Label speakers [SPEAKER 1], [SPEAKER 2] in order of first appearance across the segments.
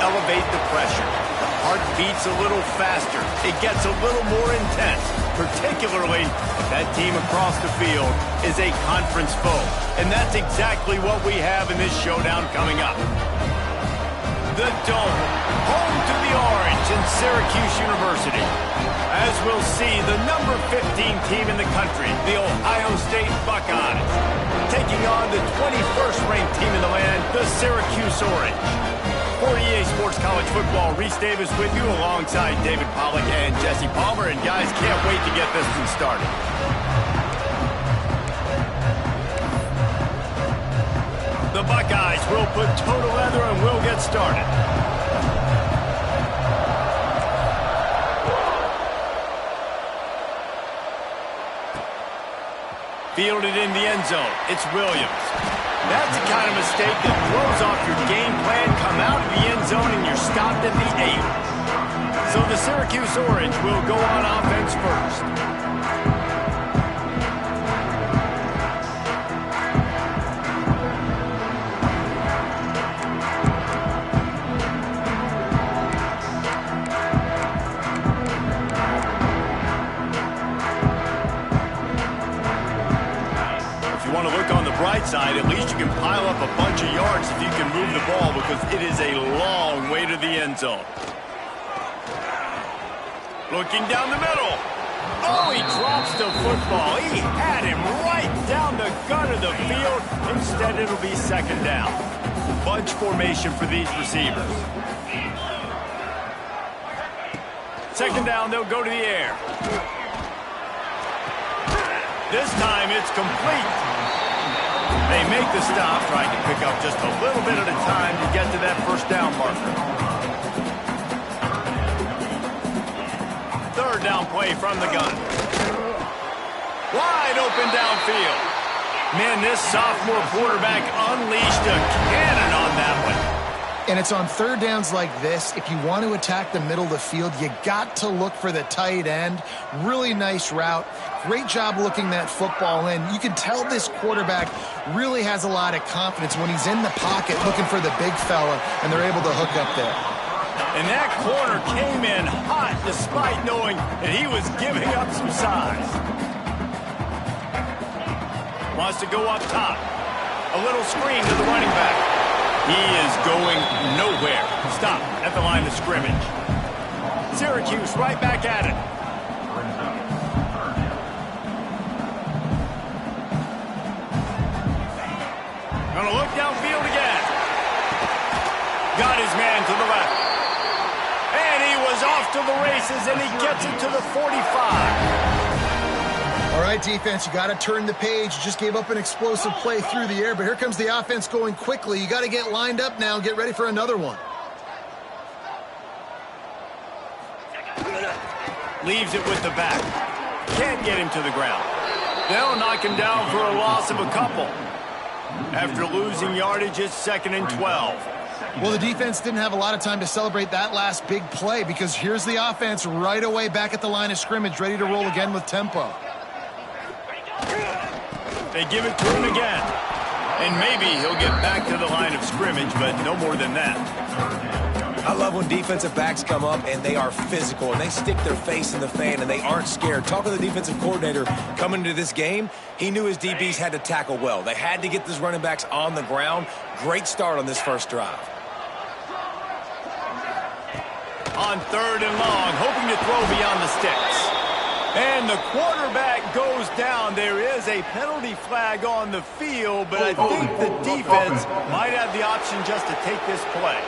[SPEAKER 1] elevate the pressure. The heart beats a little faster. It gets a little more intense, particularly if that team across the field is a conference foe. And that's exactly what we have in this showdown coming up. The Dome, home to the Orange in Syracuse University. As we'll see, the number 15 team in the country, the Ohio State Buckeyes, taking on the 21st ranked team in the land, the Syracuse Orange. For EA Sports College Football, Reese Davis with you alongside David Pollack and Jesse Palmer. And guys, can't wait to get this one started. The Buckeyes will put toe to leather and we'll get started. Fielded in the end zone, it's Williams. That's the kind of mistake that throws off your game plan. Come out of the end zone and you're stopped at the 8. So the Syracuse Orange will go on offense first. Right side, at least you can pile up a bunch of yards if you can move the ball, because it is a long way to the end zone. Looking down the middle. Oh, he drops the football. He had him right down the gut of the field. Instead, it'll be second down. Bunch formation for these receivers. Second down, they'll go to the air. This time, it's complete. They make the stop, trying to pick up just a little bit at a time to get to that first down marker. Third down play from the gun. Wide open downfield. Man, this sophomore quarterback unleashed a cannon on that one.
[SPEAKER 2] And it's on third downs like this, if you want to attack the middle of the field, you got to look for the tight end. Really nice route. Great job looking that football in. You can tell this quarterback really has a lot of confidence when he's in the pocket looking for the big fella, and they're able to hook up there.
[SPEAKER 1] And that corner came in hot despite knowing that he was giving up some size. Wants to go up top. A little screen to the running back. He is going nowhere. Stop at the line of scrimmage. Syracuse right back at it. Gonna look downfield again. Got his man to the left. And he was off to the races, and he gets it to the 45.
[SPEAKER 2] All right, defense, you got to turn the page. You just gave up an explosive play through the air, but here comes the offense going quickly. You got to get lined up now and get ready for another one.
[SPEAKER 1] Leaves it with the back. Can't get him to the ground. They'll knock him down for a loss of a couple. After losing yardage, it's 2nd and 12.
[SPEAKER 2] Well, the defense didn't have a lot of time to celebrate that last big play, because here's the offense right away back at the line of scrimmage, ready to roll again with tempo.
[SPEAKER 1] They give it to him again. And maybe he'll get back to the line of scrimmage, but no more than that.
[SPEAKER 3] I love when defensive backs come up and they are physical and they stick their face in the fan and they aren't scared. Talk to the defensive coordinator coming into this game. He knew his DBs had to tackle well. They had to get these running backs on the ground. Great start on this first drive.
[SPEAKER 1] On 3rd and long, hoping to throw beyond the sticks. And the quarterback goes down. There is a penalty flag on the field, but I think the defense might have the option just to take this play.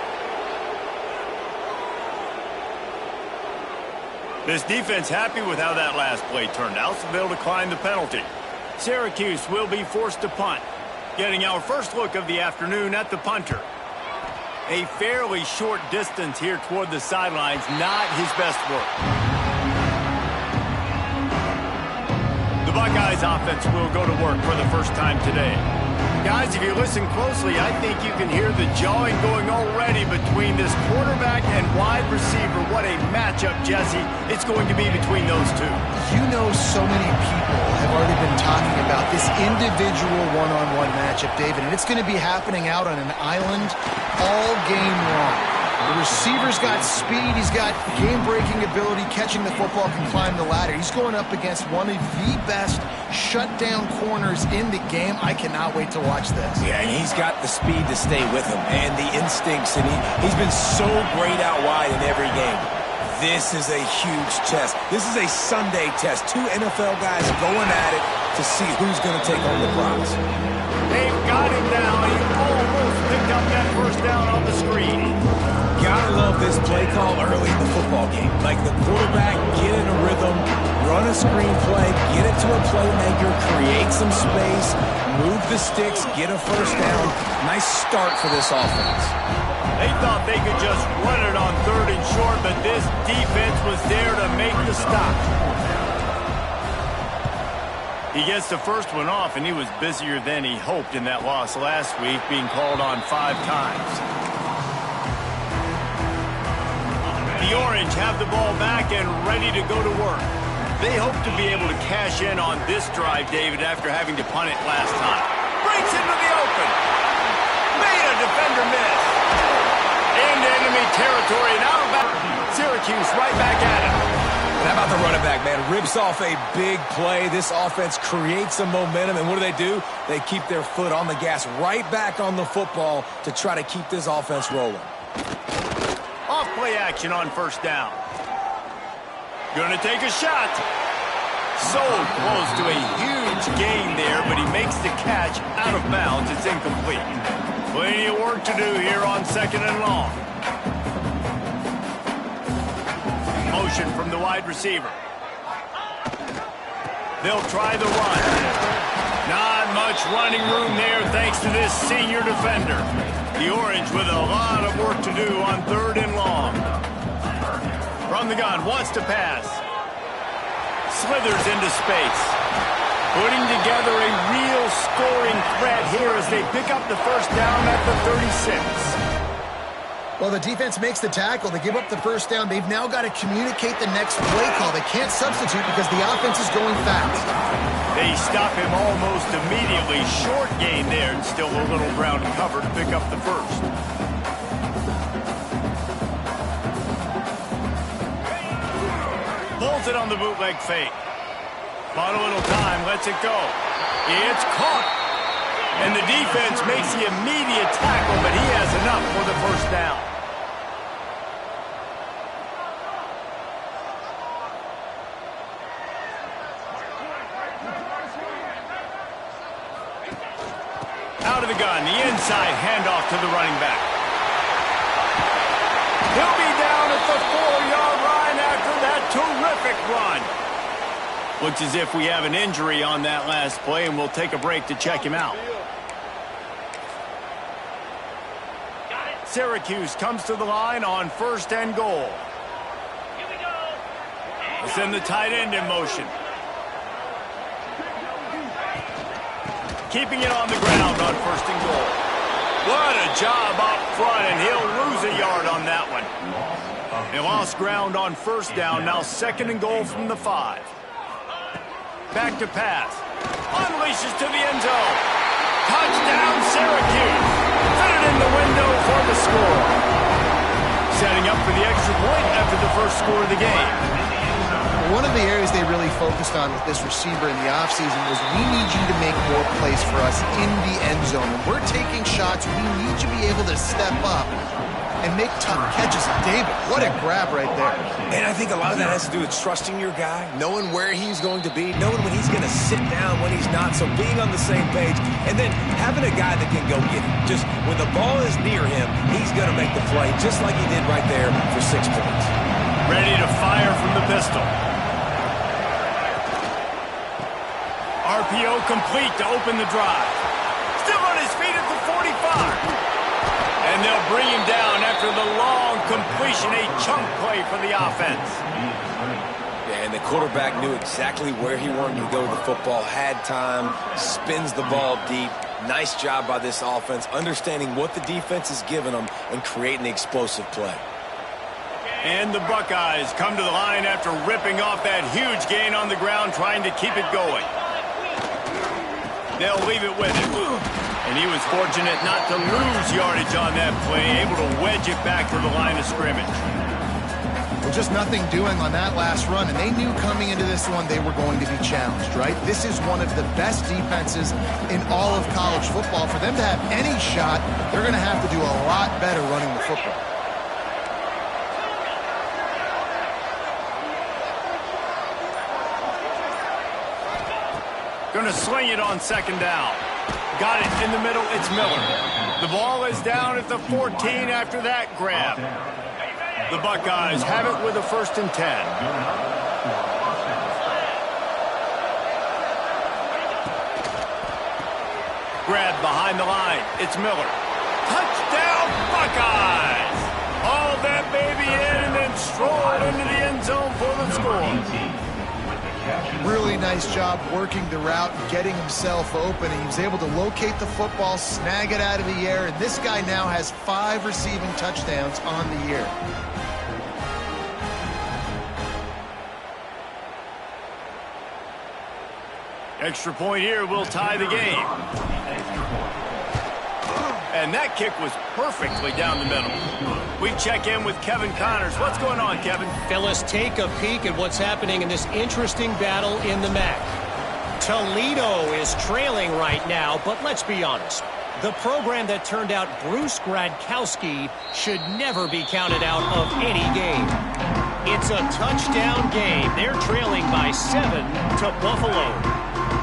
[SPEAKER 1] This defense happy with how that last play turned out, so they'll decline the penalty. Syracuse will be forced to punt. Getting our first look of the afternoon at the punter. A fairly short distance here toward the sidelines, not his best work. The Buckeyes offense will go to work for the first time today. Guys, if you listen closely, I think you can hear the jawing going already between this quarterback and wide receiver. What a matchup, Jesse, it's going to be between those two.
[SPEAKER 2] You know, so many people have already been talking about this individual one-on-one matchup, David, and it's going to be happening out on an island all game long. The receiver's got speed. He's got game-breaking ability, catching the football, can climb the ladder. He's going up against one of the best shutdown corners in the game. I cannot wait to watch this.
[SPEAKER 3] Yeah, and he's got the speed to stay with him and the instincts, and he's been so great out wide in every game. This is a huge test. This is a Sunday test. Two NFL guys going at it to see who's going to take home the prize.
[SPEAKER 1] They've got him down. He almost picked up that first down on the screen.
[SPEAKER 3] Gotta love this play call early in the football game. Like the quarterback, get in a rhythm, run a screen play, get it to a playmaker, create some space, move the sticks, get a first down. Nice start for this offense.
[SPEAKER 1] They thought they could just run it on 3rd and short, but this defense was there to make the stop. He gets the first one off, and he was busier than he hoped in that loss last week, being called on 5 times. The Orange have the ball back and ready to go to work. They hope to be able to cash in on this drive, David, after having to punt it last time. Breaks into the open. Made a defender miss. Into enemy territory, and out of bounds. Syracuse right back at it.
[SPEAKER 3] And how about the running back, man? Rips off a big play. This offense creates some momentum, and what do? They keep their foot on the gas, right back on the football to try to keep this offense rolling.
[SPEAKER 1] Off play action on first down. Gonna take a shot. So close to a huge gain there, but he makes the catch out of bounds. It's incomplete. Plenty of work to do here on 2nd and long. Motion from the wide receiver. They'll try the run. Not much running room there thanks to this senior defender. The Orange with a lot of work to do on 3rd and long. From the gun, wants to pass. Slithers into space. Putting together a real scoring threat here as they pick up the first down at the 36.
[SPEAKER 2] Well, the defense makes the tackle. They give up the first down. They've now got to communicate the next play call. They can't substitute because the offense is going fast.
[SPEAKER 1] They stop him almost immediately. Short gain there, and still a little ground cover to pick up the first. Pulls it on the bootleg fake. Bought a little time, lets it go. It's caught. And the defense makes the immediate tackle, but he has enough for the first down. Out of the gun, the inside handoff to the running back. He'll be down at the 4-yard line after that terrific run. Looks as if we have an injury on that last play, and we'll take a break to check him out. Syracuse comes to the line on 1st and goal. We'll send the tight end in motion. Keeping it on the ground on 1st and goal. What a job up front, and he'll lose a yard on that one. They lost ground on 1st down, now 2nd and goal from the 5. Back to pass. Unleashes to the end zone. Touchdown, Syracuse. Fit it in the window for the score. Setting up for the extra point after the first score of the game.
[SPEAKER 2] One of the areas they really focused on with this receiver in the offseason was we need you to make more plays for us in the end zone. When we're taking shots, we need you to be able to step up and make tough catches. David, what a grab right there.
[SPEAKER 3] And I think a lot of that has to do with trusting your guy, knowing where he's going to be, knowing when he's going to sit down, when he's not, so being on the same page, and then having a guy that can go get it. Just when the ball is near him, he's going to make the play, just like he did right there for 6 points.
[SPEAKER 1] Ready to fire from the pistol. RPO complete to open the drive. Still on his feet at the 45. And they'll bring him down after the long completion, a chunk play for the offense.
[SPEAKER 3] Yeah, and the quarterback knew exactly where he wanted to go with the football, had time, spins the ball deep. Nice job by this offense, understanding what the defense is giving them and creating the explosive play.
[SPEAKER 1] And the Buckeyes come to the line after ripping off that huge gain on the ground, trying to keep it going. They'll leave it with him. And he was fortunate not to lose yardage on that play, able to wedge it back to the line of scrimmage.
[SPEAKER 2] Well, just nothing doing on that last run, and they knew coming into this one they were going to be challenged, right? This is one of the best defenses in all of college football. For them to have any shot, they're going to have to do a lot better running the football.
[SPEAKER 1] Going to sling it on second down. Got it in the middle. It's Miller. The ball is down at the 14 after that grab. The Buckeyes have it with a 1st and 10. Grab behind the line. It's Miller. Touchdown, Buckeyes! Hauled that baby in and then strolled into the end zone for the score.
[SPEAKER 2] Really nice job working the route and getting himself open. He was able to locate the football, snag it out of the air, and this guy now has 5 receiving touchdowns on the year.
[SPEAKER 1] Extra point here will tie the game. And that kick was perfectly down the middle. We check in with Kevin Connors. What's going on, Kevin?
[SPEAKER 4] Fellas, take a peek at what's happening in this interesting battle in the MAC. Toledo is trailing right now, but let's be honest. The program that turned out Bruce Gradkowski should never be counted out of any game. It's a touchdown game. They're trailing by 7 to Buffalo.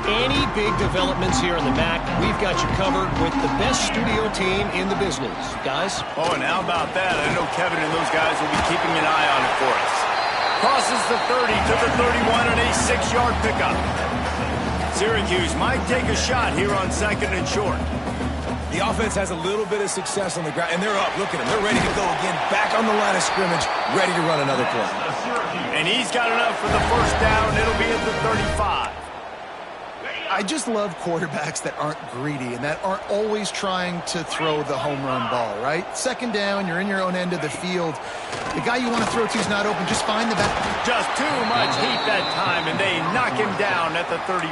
[SPEAKER 4] Any big developments here in the MAC, we've got you covered with the best studio team in the business. Guys?
[SPEAKER 1] Oh, and how about that? I know Kevin and those guys will be keeping an eye on it for us. Crosses the 30 to the 31 and a 6-yard pickup. Syracuse might take a shot here on 2nd and short.
[SPEAKER 3] The offense has a little bit of success on the ground, and they're up. Look at them. They're ready to go again, back on the line of scrimmage, ready to run another play.
[SPEAKER 1] And he's got enough for the 1st down. It'll be at the 35.
[SPEAKER 2] I just love quarterbacks that aren't greedy and that aren't always trying to throw the home run ball, right? 2nd down, you're in your own end of the field. The guy you want to throw to is not open. Just find the back.
[SPEAKER 1] Just too much heat that time, and they knock him down at the 31.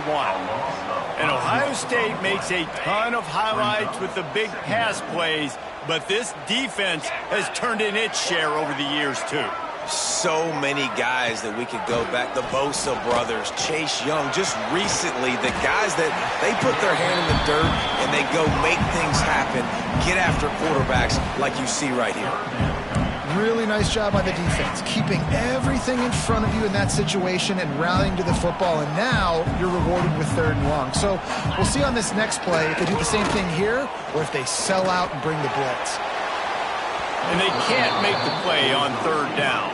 [SPEAKER 1] And Ohio State makes a ton of highlights with the big pass plays, but this defense has turned in its share over the years, too.
[SPEAKER 3] So many guys that we could go back. The Bosa brothers, Chase Young, just recently, the guys that they put their hand in the dirt and they go make things happen, get after quarterbacks like you see right here.
[SPEAKER 2] Really nice job by the defense, keeping everything in front of you in that situation and rallying to the football, and now you're rewarded with 3rd and long. So we'll see on this next play if they do the same thing here or if they sell out and bring the blitz.
[SPEAKER 1] And they can't make the play on 3rd down.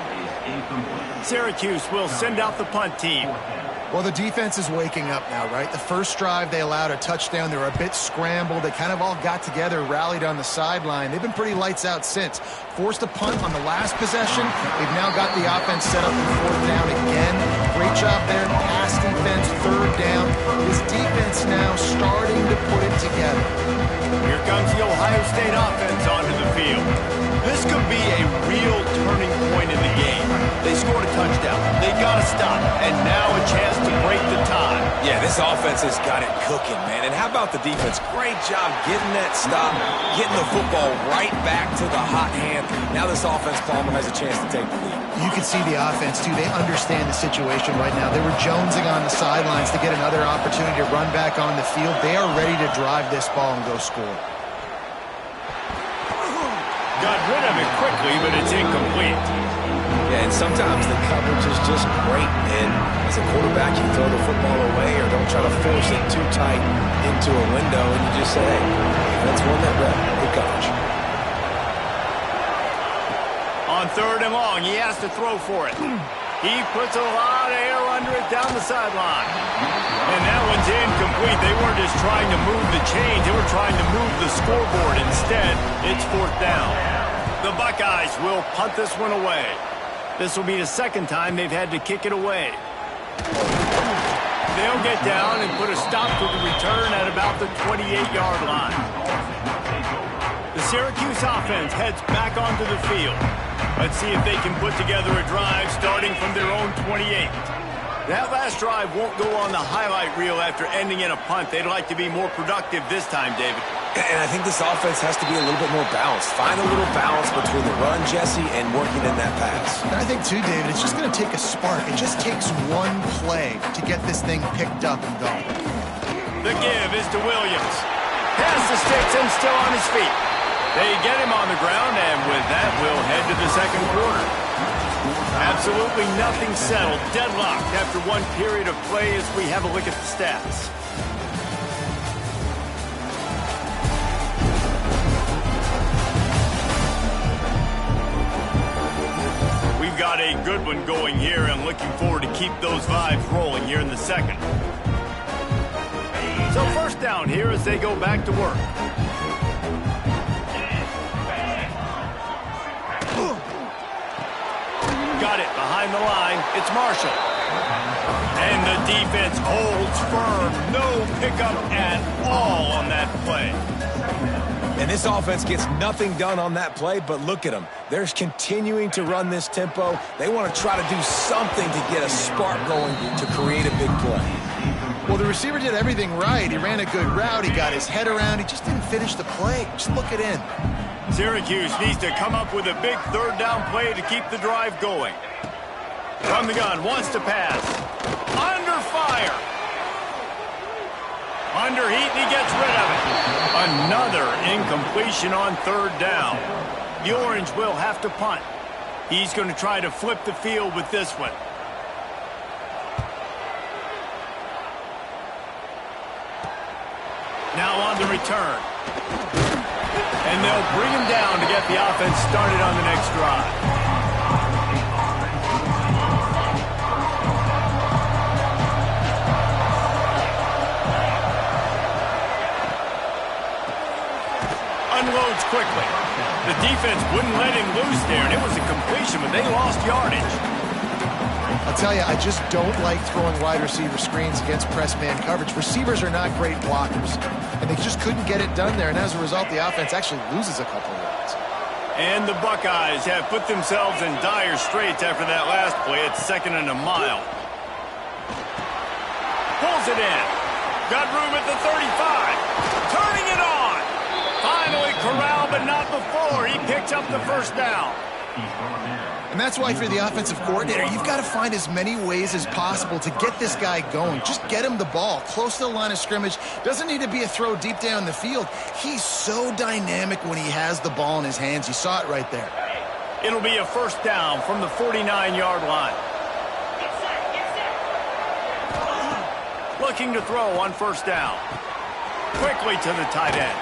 [SPEAKER 1] Syracuse will send out the punt team.
[SPEAKER 2] Well, the defense is waking up now, right? The first drive, they allowed a touchdown. They were a bit scrambled. They kind of all got together, rallied on the sideline. They've been pretty lights out since. Forced a punt on the last possession. They've now got the offense set up for 4th down again. Great job there. Pass defense, 3rd down. This defense now starting to put it together.
[SPEAKER 1] Here comes the Ohio State offense onto the field. This could be a real turning point in the game. They scored a touchdown. They got to stop. And now a chance to break the tie.
[SPEAKER 3] Yeah, this offense has got it cooking, man. And how about the defense? Great job getting that stop, getting the football right back to the hot hand. Now this offense, Palmer, has a chance to take the lead.
[SPEAKER 2] You can see the offense, too. They understand the situation right now. They were jonesing on the sidelines to get another opportunity to run back on the field. They are ready to drive this ball and go score.
[SPEAKER 1] Got rid of it quickly, but it's incomplete.
[SPEAKER 3] Yeah, and sometimes the coverage is just great. And as a quarterback, you throw the football away or don't try to force it too tight into a window, and you just say, hey, that's one that rep. Good coverage.
[SPEAKER 1] On 3rd and long, he has to throw for it. He puts a lot of air under it down the sideline. And that one's incomplete. They weren't just trying to move the chains. They were trying to move the scoreboard. Instead, it's 4th down. The Buckeyes will punt this one away. This will be the 2nd time they've had to kick it away. They'll get down and put a stop to the return at about the 28-yard line. The Syracuse offense heads back onto the field. Let's see if they can put together a drive starting from their own 28. That last drive won't go on the highlight reel after ending in a punt. They'd like to be more productive this time, David.
[SPEAKER 3] And I think this offense has to be a little bit more balanced. Find a little balance between the run, Jesse, and working in that pass.
[SPEAKER 2] And I think, too, David, it's just going to take a spark. It just takes one play to get this thing picked up and going.
[SPEAKER 1] The give is to Williams. Pass the sticks and still on his feet. They get him on the ground, and with that, we'll head to the second quarter. Absolutely nothing settled. Deadlocked after one period of play as we have a look at the stats. We've got a good one going here, and looking forward to keep those vibes rolling here in the second. So first down here as they go back to work. Got it behind the line. It's Marshall. And the defense holds firm. No pickup at all on that play.
[SPEAKER 3] And this offense gets nothing done on that play, but look at them. They're continuing to run this tempo. They want to try to do something to get a spark going to create a big play.
[SPEAKER 2] Well, the receiver did everything right. He ran a good route. He got his head around. He just didn't finish the play. Just look it in.
[SPEAKER 1] Syracuse needs to come up with a big third down play to keep the drive going. From the gun, wants to pass. Under fire. Under heat, and he gets rid of it. Another incompletion on third down. The Orange will have to punt. He's going to try to flip the field with this one. Now on the return. And they'll bring him down to get the offense started on the next drive. Unloads quickly. The defense wouldn't let him loose there, and it was a completion, but they lost yardage.
[SPEAKER 2] I'll tell you, I just don't like throwing wide receiver screens against press man coverage. Receivers are not great blockers, and they just couldn't get it done there, and as a result, the offense actually loses a couple of yards.
[SPEAKER 1] And the Buckeyes have put themselves in dire straits after that last play. It's 2nd and a mile. Pulls it in. Got room at the 35. Turning it on. Finally corralled, but not before. He picks up the first down.
[SPEAKER 2] And that's why, for the offensive coordinator, you've got to find as many ways as possible to get this guy going. Just get him the ball close to the line of scrimmage. Doesn't need to be a throw deep down the field. He's so dynamic when he has the ball in his hands. You saw it right there.
[SPEAKER 1] It'll be a first down from the 49-yard line. Looking to throw on first down. Quickly to the tight end.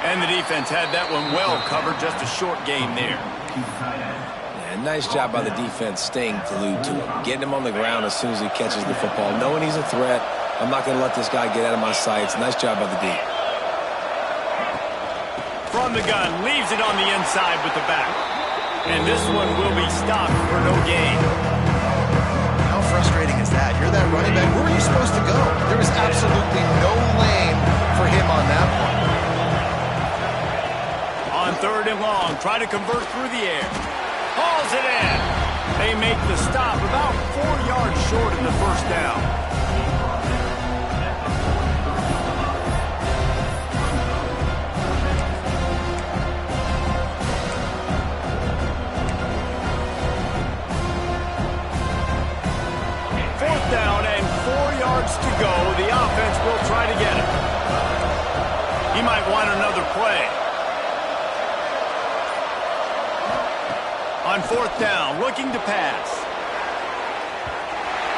[SPEAKER 1] And the defense had that one well covered. Just a short gain there.
[SPEAKER 3] Yeah, nice job by the defense staying glued to him. Getting him on the ground as soon as he catches the football. Knowing he's a threat, I'm not going to let this guy get out of my sights. Nice job by the D.
[SPEAKER 1] From the gun, leaves it on the inside with the back. And this one will be stopped for no gain.
[SPEAKER 2] How frustrating is that? You're that running back. Where were you supposed to go? There was absolutely no lane for him on that one.
[SPEAKER 1] On 3rd and long, try to convert through the air. Hauls it in. They make the stop about 4 yards short of the first down. Fourth down and 4 yards to go. The offense will try to get it. He might want another play. On 4th down, looking to pass.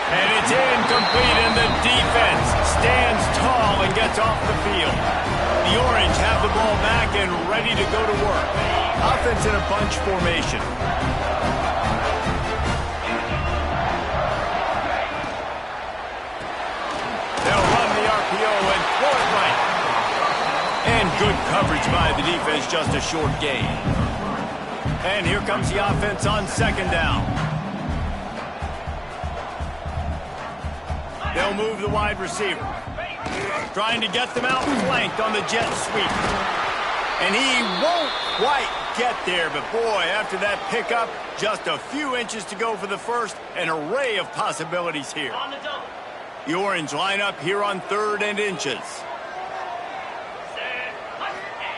[SPEAKER 1] And it's incomplete, and the defense stands tall and gets off the field. The Orange have the ball back and ready to go to work. Offense in a bunch formation. They'll run the RPO and throw it right. And good coverage by the defense, just a short gain. And here comes the offense on 2nd down. They'll move the wide receiver. Trying to get them out flanked on the jet sweep. And he won't quite get there, but boy, after that pickup, just a few inches to go for the first. An array of possibilities here. The Orange line up here on 3rd and inches.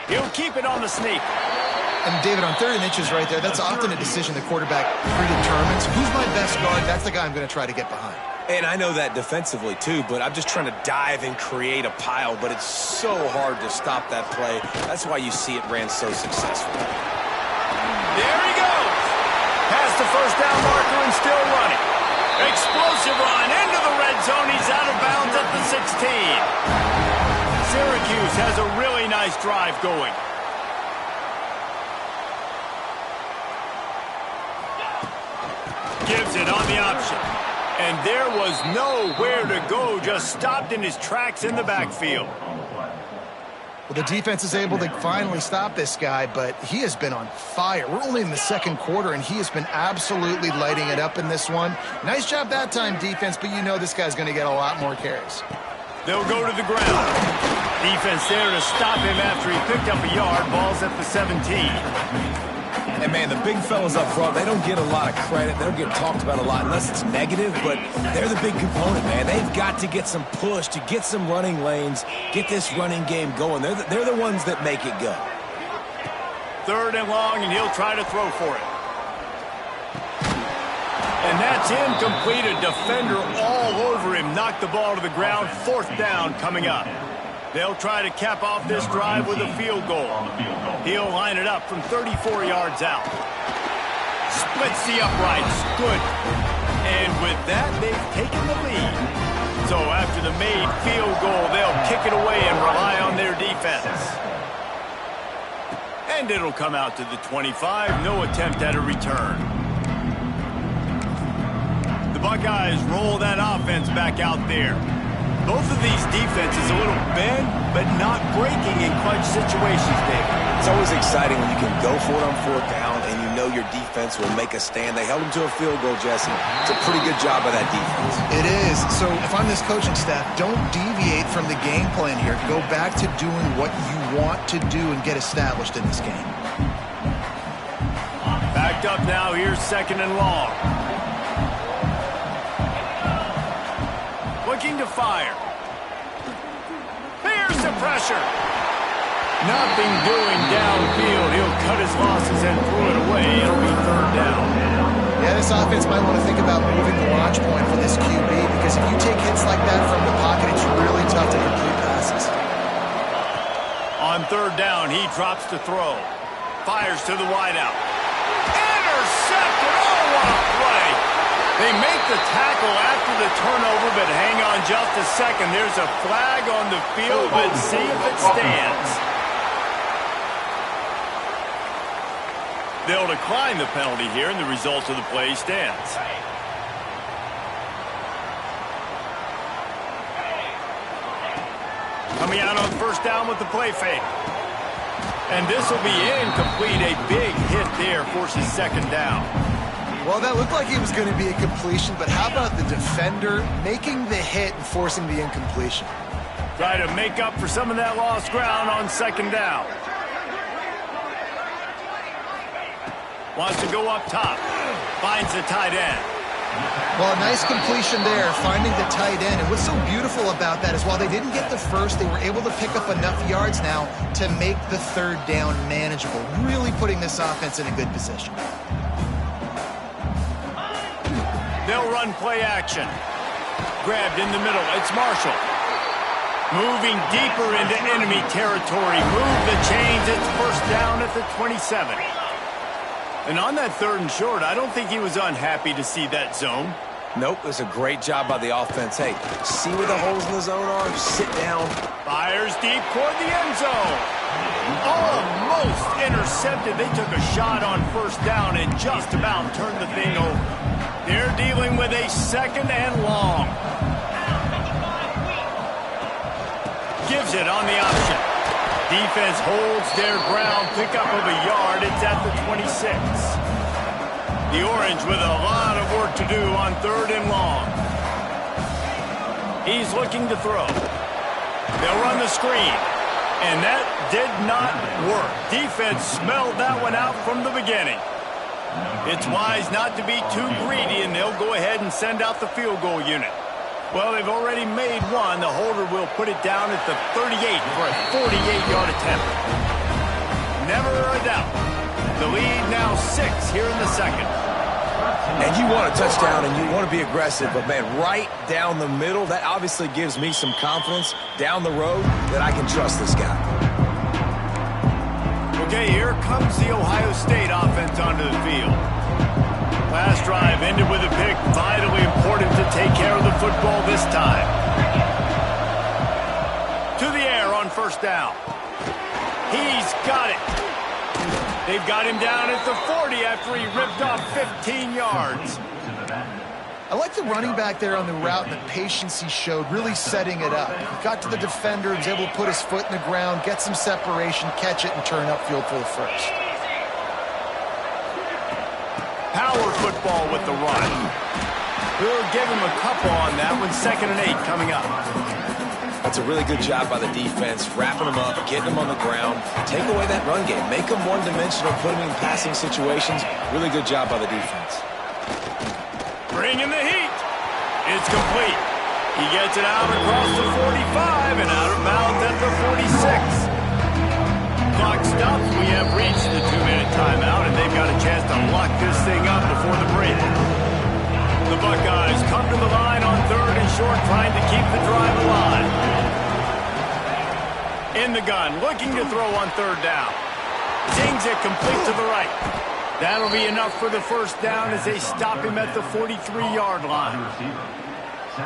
[SPEAKER 1] He'll keep it on the sneak.
[SPEAKER 2] And David, on 3rd and inches right there, that's often a decision the quarterback predetermines. Who's my best guard? That's the guy I'm going to try to get behind.
[SPEAKER 3] And I know that defensively, too, but I'm just trying to dive and create a pile, but it's so hard to stop that play. That's why you see it ran so successful.
[SPEAKER 1] There he goes. Past the first down marker and still running. Explosive run into the red zone. He's out of bounds at the 16. Syracuse has a really nice drive going. Gives it on the option. And there was nowhere to go, just stopped in his tracks in the backfield.
[SPEAKER 2] Well, the defense is able to finally stop this guy, but he has been on fire. We're only in the 2nd quarter, and he has been absolutely lighting it up in this one. Nice job that time, defense, but you know this guy's going to get a lot more carries.
[SPEAKER 1] They'll go to the ground. Defense there to stop him after he picked up a yard. Ball's at the 17.
[SPEAKER 3] And, man, the big fellas up front, they don't get a lot of credit. They don't get talked about a lot unless it's negative, but they're the big component, man. They've got to get some push to get some running lanes, get this running game going. They're the ones that make it go.
[SPEAKER 1] 3rd and long, and he'll try to throw for it. And that's incomplete. A defender all over him. Knocked the ball to the ground. 4th down coming up. They'll try to cap off this drive with a field goal. He'll line it up from 34 yards out. Splits the uprights. Good. And with that, they've taken the lead. So after the made field goal, they'll kick it away and rely on their defense. And it'll come out to the 25. No attempt at a return. The Buckeyes roll that offense back out there. Both of these defenses a little bend, but not breaking in clutch situations, David.
[SPEAKER 3] It's always exciting when you can go for it on 4th down and you know your defense will make a stand. They held them to a field goal, Jesse. It's a pretty good job by that defense.
[SPEAKER 2] It is. So if I'm this coaching staff, don't deviate from the game plan here. Go back to doing what you want to do and get established in this game.
[SPEAKER 1] Backed up now. Here's 2nd and long. Looking to fire. Here's the pressure. Nothing doing downfield. He'll cut his losses and throw it away. It'll be 3rd down.
[SPEAKER 2] Yeah, this offense might want to think about moving the launch point for this QB, because if you take hits like that from the pocket, it's really tough to complete passes.
[SPEAKER 1] On 3rd down, he drops to throw. Fires to the wideout. Intercepted. Oh, what a play. They make the tackle after the turnover, but hang on just a second. There's a flag on the field. Let's see if it stands. They'll decline the penalty here, and the result of the play stands. Coming out on 1st down with the play fake. And this will be incomplete. A big hit there forces 2nd down.
[SPEAKER 2] Well, that looked like it was going to be a completion, but how about the defender making the hit and forcing the incompletion?
[SPEAKER 1] Try to make up for some of that lost ground on 2nd down. Wants to go up top. Finds the tight end.
[SPEAKER 2] Well, a nice completion there, finding the tight end. And what's so beautiful about that is while they didn't get the first, they were able to pick up enough yards now to make the 3rd down manageable, really putting this offense in a good position.
[SPEAKER 1] They'll run play action. Grabbed in the middle. It's Marshall. Moving deeper into enemy territory. Move the chains. It's 1st down at the 27. And on that 3rd and short, I don't think he was unhappy to see that zone.
[SPEAKER 3] Nope, it was a great job by the offense. Hey, see where the holes in the zone are? Sit down.
[SPEAKER 1] Fires deep toward the end zone. Almost intercepted. They took a shot on 1st down and just about turned the thing over. They're dealing with a 2nd and long. Gives it on the option. Defense holds their ground. Pickup of a yard. It's at the 26. The Orange with a lot of work to do on 3rd and long. He's looking to throw. They'll run the screen. And that did not work. Defense smelled that one out from the beginning. It's wise not to be too greedy, and they'll go ahead and send out the field goal unit. Well, they've already made one. The holder will put it down at the 38 for a 48-yard attempt. never a doubt. The lead now 6 here in the second.
[SPEAKER 3] And you want a touchdown and you want to be aggressive, but, man, right down the middle, that obviously gives me some confidence down the road that I can trust this guy.
[SPEAKER 1] Okay, here comes the Ohio State offense onto the field. Last drive ended with a pick. Vitally important to take care of the football this time. To the air on first down. He's got it. They've got him down at the 40 after he ripped off 15 yards.
[SPEAKER 2] I like the running back there on the route and the patience he showed, really setting it up. He got to the defender, was able to put his foot in the ground, get some separation, catch it, and turn upfield for the first.
[SPEAKER 1] Power football with the run. We'll give him a couple on that one. 2nd and 8 coming up.
[SPEAKER 3] That's a really good job by the defense, wrapping them up, getting them on the ground. Take away that run game. Make them one-dimensional, put them in passing situations. Really good job by the defense.
[SPEAKER 1] Bring in the heat. It's complete. He gets it out across the 45 and out of bounds at the 46. Clock stops. We have reached the 2-minute timeout, and they've got a chance to lock this thing up before the break. The Buckeyes come to the line on 3rd and short, trying to keep the drive alive. In the gun, looking to throw on 3rd down. Zings it complete to the right. That'll be enough for the first down as they stop him at the 43-yard line.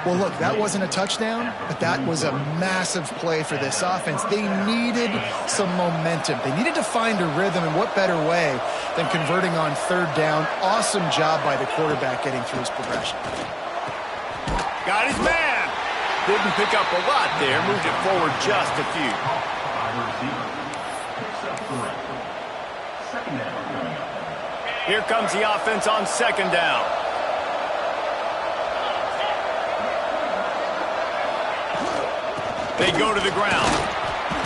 [SPEAKER 2] Well, look, that wasn't a touchdown, but that was a massive play for this offense. They needed some momentum. They needed to find a rhythm, and what better way than converting on 3rd down. Awesome job by the quarterback getting through his progression.
[SPEAKER 1] Got his man. Didn't pick up a lot there. Moved it forward just a few. Here comes the offense on 2nd down. They go to the ground.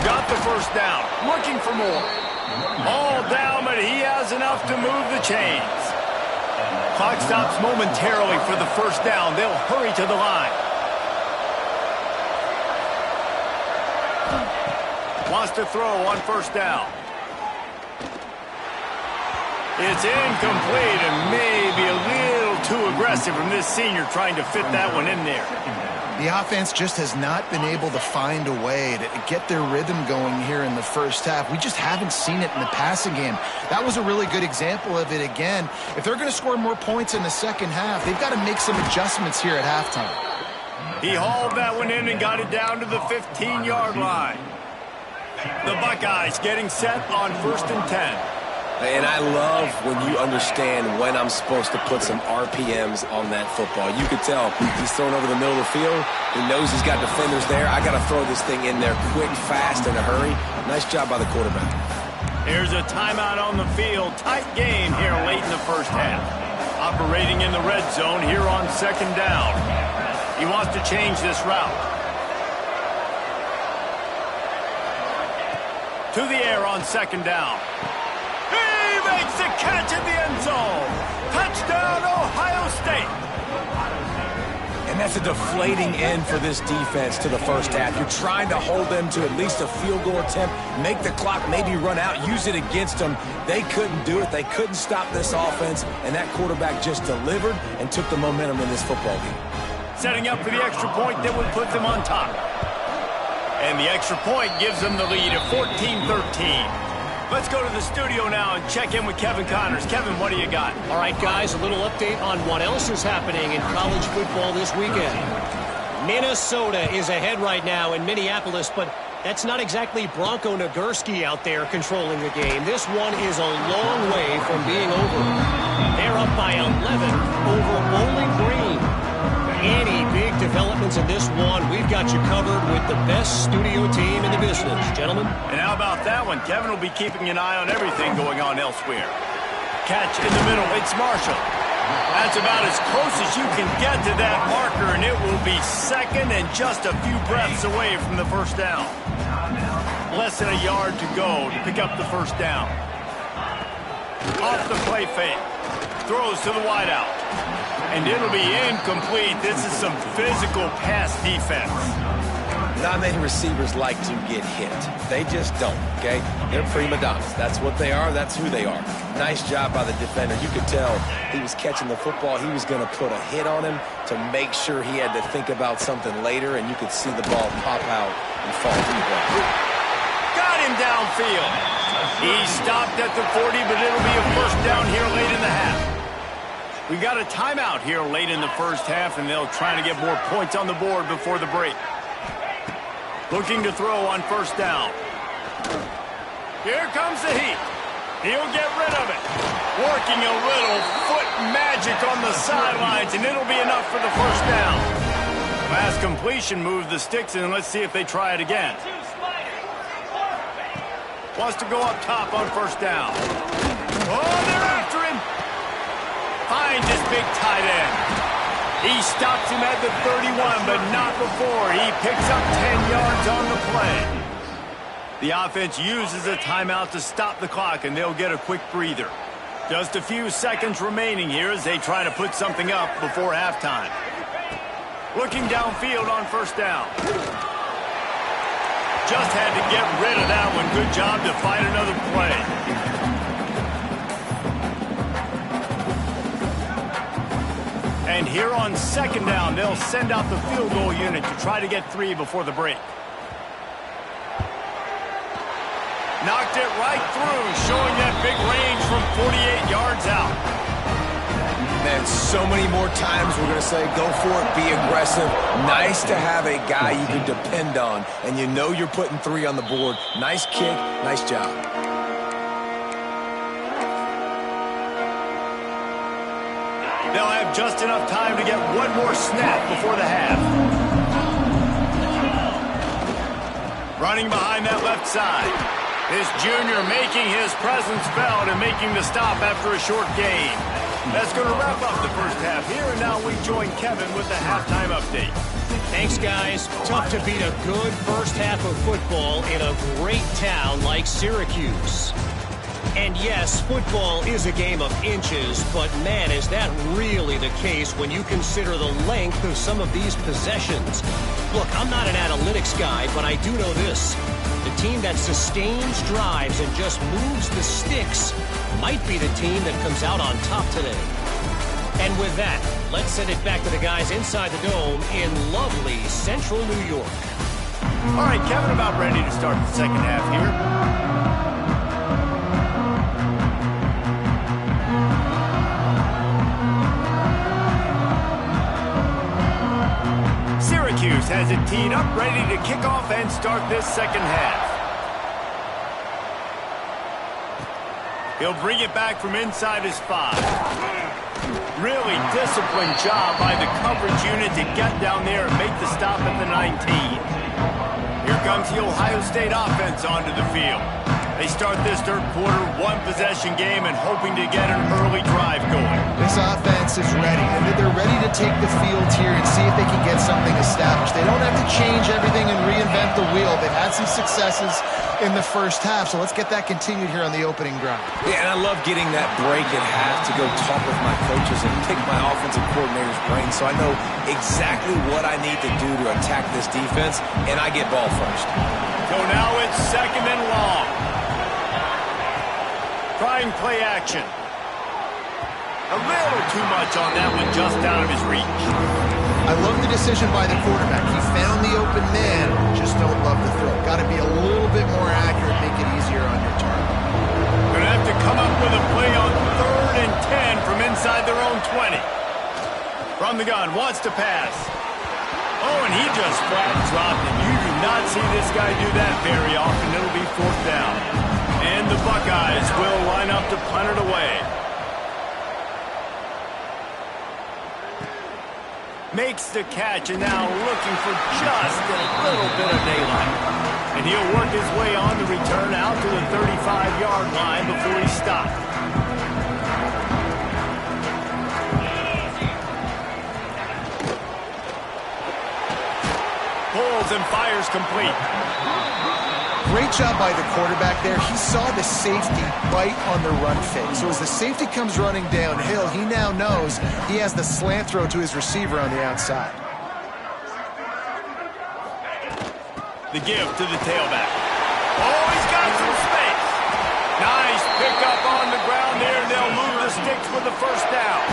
[SPEAKER 1] Got the first down. Looking for more. All down, but he has enough to move the chains. Clock stops momentarily for the first down. They'll hurry to the line. Wants to throw on first down. It's incomplete and maybe a little too aggressive from this senior trying to fit that one in there.
[SPEAKER 2] The offense just has not been able to find a way to get their rhythm going here in the first half. We just haven't seen it in the passing game. That was a really good example of it again. If they're going to score more points in the second half, they've got to make some adjustments here at halftime.
[SPEAKER 1] He hauled that one in and got it down to the 15-yard line. The Buckeyes getting set on 1st and 10.
[SPEAKER 3] And I love when you understand when I'm supposed to put some RPMs on that football. You could tell he's thrown over the middle of the field. He knows he's got defenders there. I got to throw this thing in there quick, fast, in a hurry. Nice job by the quarterback.
[SPEAKER 1] Here's a timeout on the field. Tight game here late in the first half. Operating in the red zone here on 2nd down. He wants to change this route. To the air on 2nd down. Makes the catch in the end zone. Touchdown, Ohio State.
[SPEAKER 3] And that's a deflating end for this defense to the first half. You're trying to hold them to at least a field goal attempt, make the clock maybe run out, use it against them. They couldn't do it. They couldn't stop this offense, and that quarterback just delivered and took the momentum in this football game.
[SPEAKER 1] Setting up for the extra point that would put them on top. And the extra point gives them the lead at 14-13. Let's go to the studio now and check in with Kevin Connors. Kevin, what do you got?
[SPEAKER 4] All right, guys, a little update on what else is happening in college football this weekend. Minnesota is ahead right now in Minneapolis, but that's not exactly Bronco Nagurski out there controlling the game. This one is a long way from being over. They're up by 11 over Bowling Green. Any big developments in this one, we've got you covered with the best studio team in the business, gentlemen.
[SPEAKER 1] And how about that one? Kevin will be keeping an eye on everything going on elsewhere. Catch in the middle. It's Marshall. That's about as close as you can get to that marker, and it will be 2nd and just a few breaths away from the first down. Less than a yard to go to pick up the first down. Off the play fake. Throws to the wideout. And it'll be incomplete. This is some physical pass defense.
[SPEAKER 3] Not many receivers like to get hit. They just don't, okay? They're prima donnas. That's what they are. That's who they are. Nice job by the defender. You could tell he was catching the football. He was going to put a hit on him to make sure he had to think about something later, and you could see the ball pop out and fall to the ground.
[SPEAKER 1] Got him downfield. He stopped at the 40, but it'll be a first down here late in the half. We've got a timeout here late in the first half, and they'll try to get more points on the board before the break. Looking to throw on first down. Here comes the heat. He'll get rid of it. Working a little foot magic on the sidelines, and it'll be enough for the first down. Last completion moved the sticks, and let's see if they try it again. Wants to go up top on first down. Oh, they're after him. Finds his big tight end. He stops him at the 31, but not before. He picks up 10 yards on the play. The offense uses a timeout to stop the clock, and they'll get a quick breather. Just a few seconds remaining here as they try to put something up before halftime. Looking downfield on first down. Just had to get rid of that one. Good job to find another play. And here on second down, they'll send out the field goal unit to try to get 3 before the break. Knocked it right through, showing that big range from 48 yards out.
[SPEAKER 3] Man, so many more times we're going to say, go for it, be aggressive. Nice to have a guy you can depend on, and you know you're putting 3 on the board. Nice kick, nice job.
[SPEAKER 1] They'll have just enough time to get one more snap before the half. Running behind that left side. This junior making his presence felt and making the stop after a short gain. That's going to wrap up the first half here, and now we join Kevin with the halftime update.
[SPEAKER 4] Thanks, guys. Tough to beat a good first half of football in a great town like Syracuse. And yes, football is a game of inches, but man, is that really the case when you consider the length of some of these possessions. Look, I'm not an analytics guy, but I do know this. The team that sustains drives and just moves the sticks might be the team that comes out on top today. And with that, let's send it back to the guys inside the dome in lovely central New York.
[SPEAKER 1] All right, Kevin, about ready to start the second half here. Syracuse has it teed up, ready to kick off and start this second half. He'll bring it back from inside his 5. Really disciplined job by the coverage unit to get down there and make the stop at the 19. Here comes the Ohio State offense onto the field. They start this third quarter, one-possession game, and hoping to get an early drive going.
[SPEAKER 2] This offense is ready, and they're ready to take the field here and see if they can get something established. They don't have to change everything and reinvent the wheel. They've had some successes in the first half, so let's get that continued here on the opening drive.
[SPEAKER 3] Yeah, and I love getting that break at half to go talk with my coaches and pick my offensive coordinator's brain so I know exactly what I need to do to attack this defense, and I get ball first.
[SPEAKER 1] So now it's second and long. Trying play action. A little too much on that one, just out of his reach.
[SPEAKER 2] I love the decision by the quarterback. He found the open man, just don't love the throw. Got to be a little bit more accurate, make it easier on your target.
[SPEAKER 1] Gonna have to come up with a play on 3rd and 10 from inside their own 20. From the gun, wants to pass. Oh, and he just flat dropped it. You do not see this guy do that very often. It'll be 4th down. And the Buckeyes will line up to punt it away. Makes the catch, and now looking for just a little bit of daylight. And he'll work his way on the return out to the 35-yard line before he stopped. Pulls and fires complete.
[SPEAKER 2] Great job by the quarterback there. He saw the safety bite on the run fake. So as the safety comes running downhill, he now knows he has the slant throw to his receiver on the outside.
[SPEAKER 1] The give to the tailback. Oh, he's got some space. Nice pickup on the ground there. They'll move the sticks with the first down.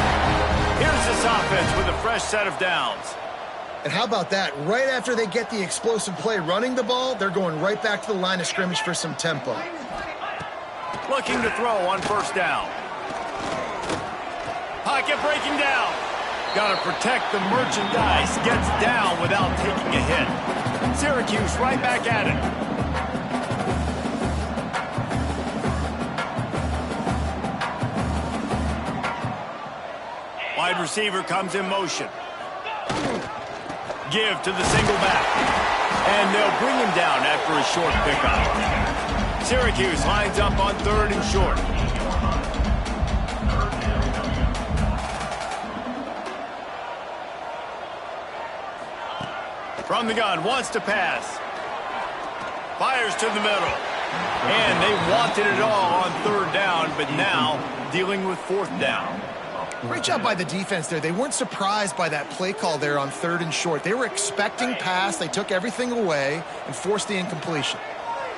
[SPEAKER 1] Here's this offense with a fresh set of downs.
[SPEAKER 2] And how about that? Right after they get the explosive play running the ball, they're going right back to the line of scrimmage for some tempo.
[SPEAKER 1] Looking to throw on first down. Pocket breaking down. Got to protect the merchandise. Gets down without taking a hit. Syracuse right back at it. Wide receiver comes in motion. Give to the single back. And they'll bring him down after a short pickup. Syracuse lines up on 3rd and short. From the gun, wants to pass. Fires to the middle. And they wanted it all on 3rd down, but now dealing with 4th down.
[SPEAKER 2] Great job by the defense there. They weren't surprised by that play call there on 3rd and short. They were expecting pass. They took everything away and forced the incompletion.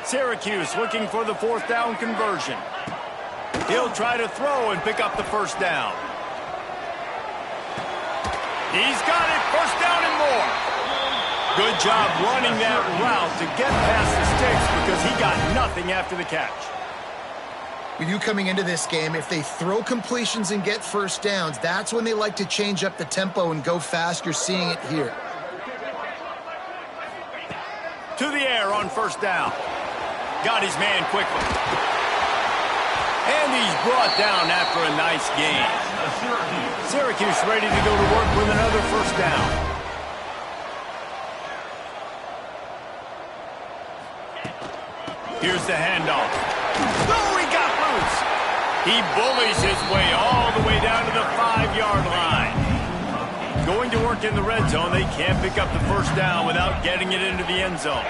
[SPEAKER 1] Syracuse looking for the 4th down conversion. He'll try to throw and pick up the first down. He's got it. First down and more. Good job running that route to get past the sticks because he got nothing after the catch.
[SPEAKER 2] With you coming into this game, if they throw completions and get first downs, that's when they like to change up the tempo and go fast. You're seeing it here.
[SPEAKER 1] To the air on first down. Got his man quickly. And he's brought down after a nice gain. Syracuse ready to go to work with another first down. Here's the handoff. Oh, he got loose. He bullies his way all the way down to the 5-yard line. Going to work in the red zone. They can't pick up the first down without getting it into the end zone.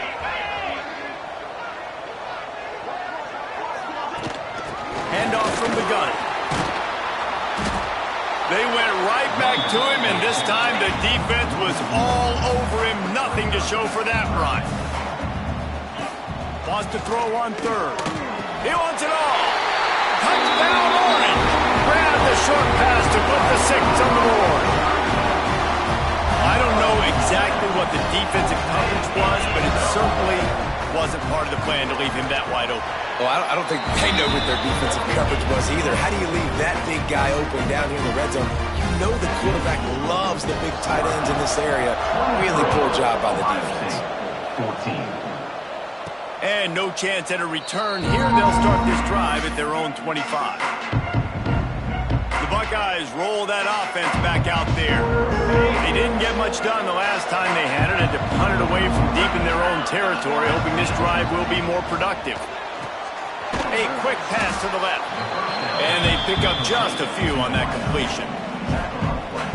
[SPEAKER 1] Handoff from the gun. They went right back to him, and this time the defense was all over him. Nothing to show for that run. Wants to throw on 3rd. He wants it all. Touchdown, Orange. Grab the short pass to put the 6 on the board. I don't know exactly what the defensive coverage was, but it certainly wasn't part of the plan to leave him that wide open.
[SPEAKER 3] Well, I don't think they know what their defensive coverage was either. How do you leave that big guy open down here in the red zone? You know the quarterback loves the big tight ends in this area. Really poor job by the defense.
[SPEAKER 1] 14. And no chance at a return here. They'll start this drive at their own 25. The Buckeyes roll that offense back out there. They didn't get much done the last time they had it. Had to punt it away from deep in their own territory, hoping this drive will be more productive. A quick pass to the left. And they pick up just a few on that completion.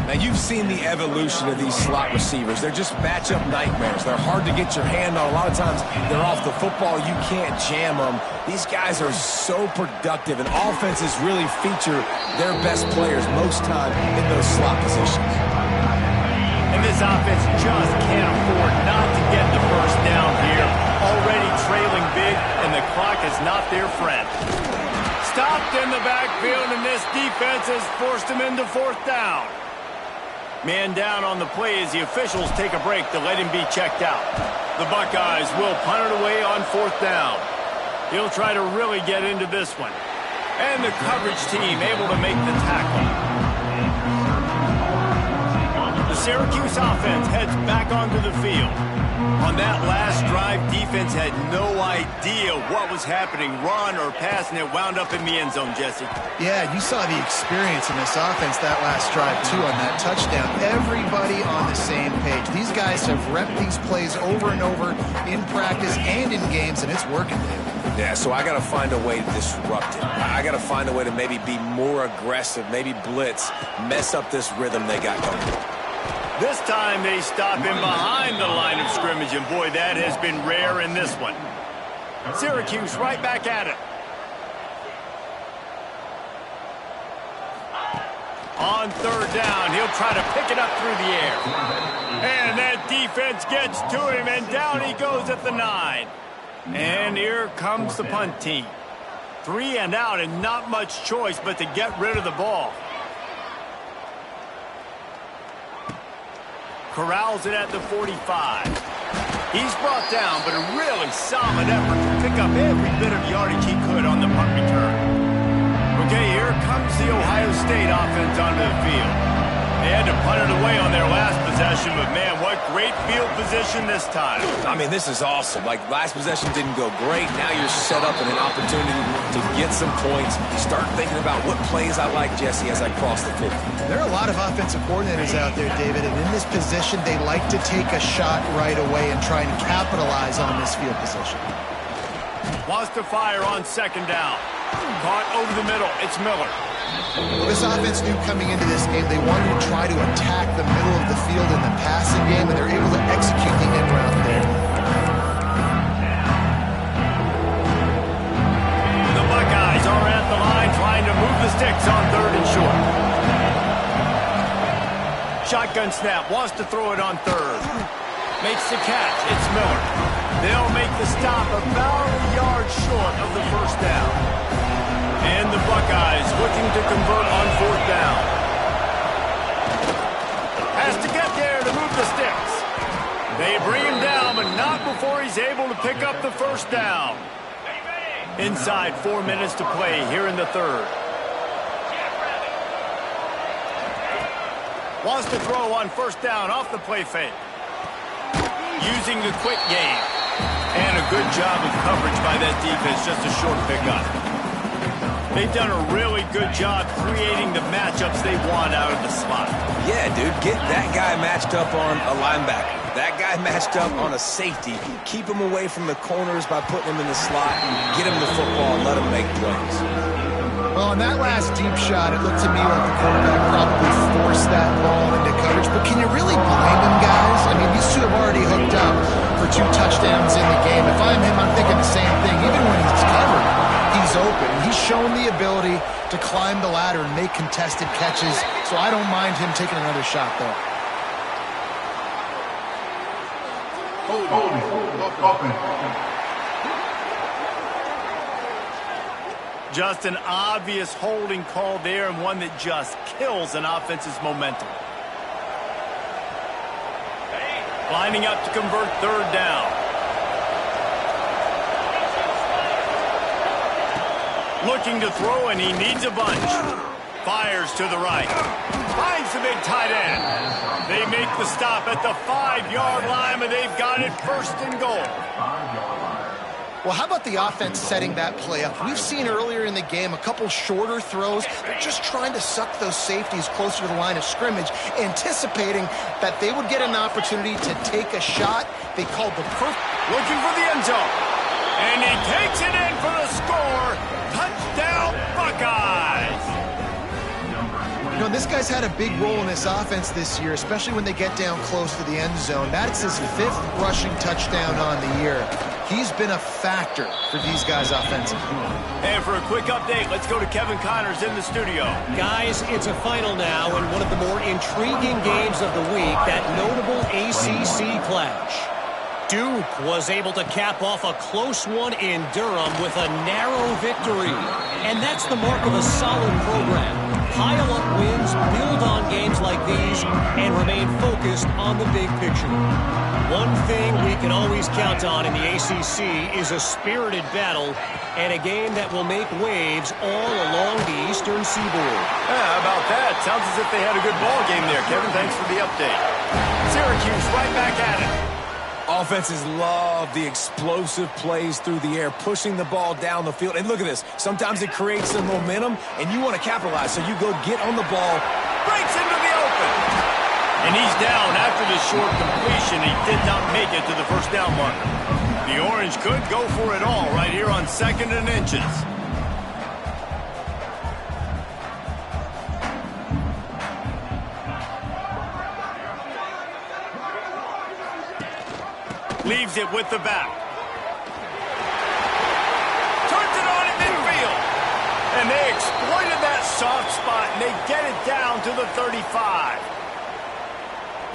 [SPEAKER 3] Now, you've seen the evolution of these slot receivers. They're just matchup nightmares. They're hard to get your hand on. A lot of times, they're off the football. You can't jam them. These guys are so productive, and offenses really feature their best players most time in those slot positions.
[SPEAKER 1] And this offense just can't afford not to get the first down here. Already trailing big, and the clock is not their friend. Stopped in the backfield, and this defense has forced him into 4th down. Man down on the play as the officials take a break to let him be checked out. The Buckeyes will punt it away on 4th down. He'll try to really get into this one. And the coverage team able to make the tackle. The Syracuse offense heads back onto the field. On that last drive, defense had no idea what was happening, run or pass, and it wound up in the end zone, Jesse.
[SPEAKER 2] Yeah, you saw the experience in this offense that last drive, too, on that touchdown. Everybody on the same page. These guys have repped these plays over and over in practice and in games, and it's working, David.
[SPEAKER 3] Yeah, so I got to find a way to disrupt it. I got to find a way to maybe be more aggressive, maybe blitz, mess up this rhythm they got going.
[SPEAKER 1] This time they stop him behind the line of scrimmage, and boy, that has been rare in this one. Syracuse right back at it. On third down, he'll try to pick it up through the air. And that defense gets to him, and down he goes at the 9. And here comes the punt team. 3 and out, and not much choice but to get rid of the ball. Corrals it at the 45. He's brought down, but a really solid effort to pick up every bit of yardage he could on the punt return. Okay, here comes the Ohio State offense onto the field. They had to punt it away on their last possession, but man, what great field position this time.
[SPEAKER 3] I mean, this is awesome. Like, last possession didn't go great. Now you're set up in an opportunity to get some points. Start thinking about what plays I like, Jesse, as I cross the field.
[SPEAKER 2] There are a lot of offensive coordinators out there, David, and in this position, they like to take a shot right away and try and capitalize on this field position.
[SPEAKER 1] Wants to fire on second down. Caught over the middle. It's Miller.
[SPEAKER 2] Well, this offense knew coming into this game they wanted to try to attack the middle of the field in the passing game, and they're able to execute the end route there.
[SPEAKER 1] The Buckeyes are at the line trying to move the sticks on third and short. Shotgun snap. Wants to throw it on third. Makes the catch. It's Miller. They'll make the stop about a yard short of the first down. And the Buckeyes looking to convert on fourth down. Has to get there to move the sticks. They bring him down, but not before he's able to pick up the first down. Inside 4 minutes to play here in the third. Wants to throw on first down off the play fake. Using the quick game. And a good job of coverage by that defense, just a short pickup. They've done a really good job creating the matchups they want out of the slot.
[SPEAKER 3] Yeah, dude, get that guy matched up on a linebacker. That guy matched up on a safety. Keep him away from the corners by putting him in the slot. Get him the football and let him make plays.
[SPEAKER 2] Well, on that last deep shot, it looked to me like the quarterback probably forced that ball into coverage. But can you really blame him, guys? I mean, these two have already hooked up for 2 touchdowns in the game. If I'm him, I'm thinking the same thing. Even when he's covered, he's open. He's shown the ability to climb the ladder and make contested catches, so I don't mind him taking another shot there.
[SPEAKER 1] Just an obvious holding call there, and one that just kills an offense's momentum. Lining up to convert third down. Looking to throw, and he needs a bunch. Fires to the right. Finds the big tight end. They make the stop at the 5-yard line, but they've got it first and goal.
[SPEAKER 2] Well, how about the offense setting that play up? We've seen earlier in the game a couple shorter throws. They're just trying to suck those safeties closer to the line of scrimmage, anticipating that they would get an opportunity to take a shot. They called the perfect.
[SPEAKER 1] Looking for the end zone. And he takes it in for the score. Touchdown, Buckeyes.
[SPEAKER 2] You know, this guy's had a big role in this offense this year, especially when they get down close to the end zone. That's his 5th rushing touchdown on the year. He's been a factor for these guys offensively.
[SPEAKER 1] And for a quick update, let's go to Kevin Connors in the studio.
[SPEAKER 4] Guys, it's a final now in one of the more intriguing games of the week, that notable ACC clash. Duke was able to cap off a close one in Durham with a narrow victory. And that's the mark of a solid program. Pile up wins, build on games like these, and remain focused on the big picture. One thing we can always count on in the ACC is a spirited battle and a game that will make waves all along the Eastern Seaboard.
[SPEAKER 1] How about that? Sounds as if they had a good ball game there, Kevin. Thanks for the update. Syracuse right back at it.
[SPEAKER 3] Offenses love the explosive plays through the air, pushing the ball down the field. And look at this. Sometimes it creates some momentum, and you want to capitalize. So you go get on the ball.
[SPEAKER 1] Breaks into the open. And he's down after the short completion. He did not make it to the first down marker. The Orange could go for it all right here on 2nd and inches. Leaves it with the back. Turns it on at midfield. And they exploited that soft spot, and they get it down to the 35.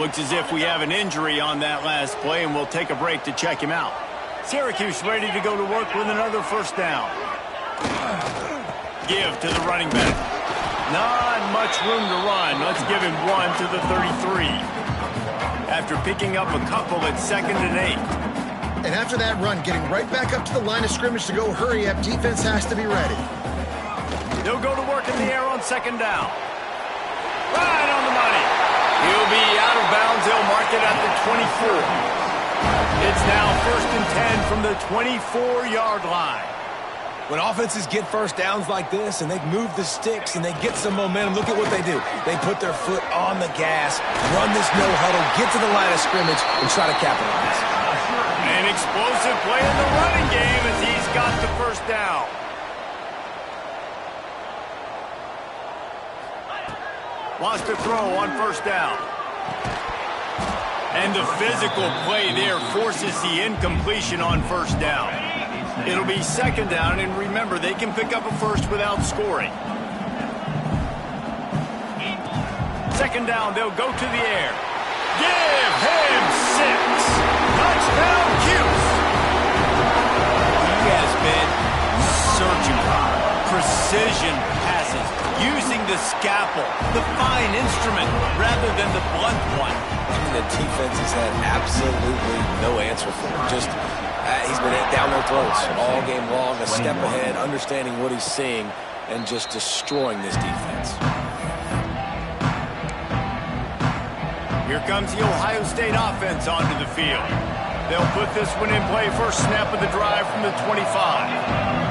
[SPEAKER 1] Looks as if we have an injury on that last play, and we'll take a break to check him out. Syracuse ready to go to work with another first down. Give to the running back. Not much room to run. Let's give him one to the 33. After picking up a couple at 2nd and 8.
[SPEAKER 2] And after that run, getting right back up to the line of scrimmage to go hurry up, defense has to be ready.
[SPEAKER 1] They'll go to work in the air on 2nd down. Right on the money. He'll be out of bounds. They'll mark it at the 24. It's now 1st and 10 from the 24-yard line.
[SPEAKER 3] When offenses get first downs like this and they move the sticks and they get some momentum, look at what they do. They put their foot on the gas, run this no huddle, get to the line of scrimmage, and try to capitalize.
[SPEAKER 1] An explosive play in the running game as he's got the first down. Lost a throw on 1st down. And the physical play there forces the incompletion on 1st down. It'll be 2nd down, and remember, they can pick up a first without scoring. 2nd down, they'll go to the air. Give him 6. Touchdown, Cuse. He has been surgical. Precision passes, using the scalpel, the fine instrument, rather than the blunt one.
[SPEAKER 3] The defense has had absolutely no answer for him. Just he's been down their throats all game long, a step ahead, understanding what he's seeing, and just destroying this defense.
[SPEAKER 1] Here comes the Ohio State offense onto the field. They'll put this one in play. First snap of the drive from the 25.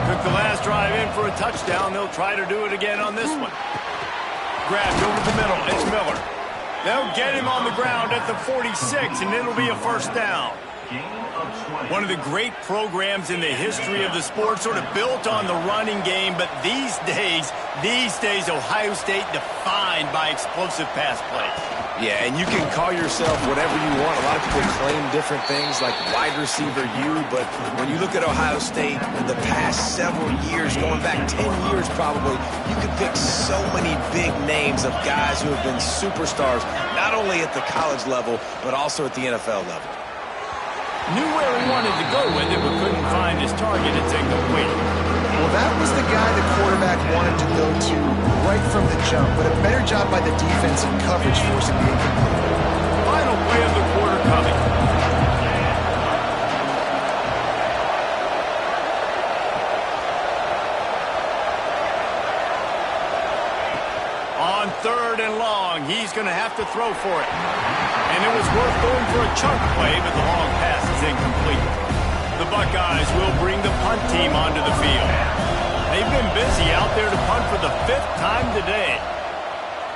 [SPEAKER 1] Took the last drive in for a touchdown. They'll try to do it again on this one. Grabbed over the middle. It's Miller. They'll get him on the ground at the 46, and it'll be a first down. One of the great programs in the history of the sport, sort of built on the running game, but these days, Ohio State defined by explosive pass plays.
[SPEAKER 3] Yeah, and you can call yourself whatever you want. A lot of people claim different things like wide receiver U, but when you look at Ohio State in the past several years, going back 10 years probably, you could pick so many big names of guys who have been superstars, not only at the college level, but also at the NFL level.
[SPEAKER 1] Knew where he wanted to go with it, but couldn't find his target. It's incomplete.
[SPEAKER 2] Well, that was the guy the quarterback wanted to go to right from the jump, but a better job by the defense in coverage forcing the incomplete.
[SPEAKER 1] Final play of the quarter coming. On 3rd and long, he's going to have to throw for it. And it was worth going for a chunk play, but the long pass is incomplete. The Buckeyes will bring the punt team onto the field. They've been busy out there to punt for the 5th time today.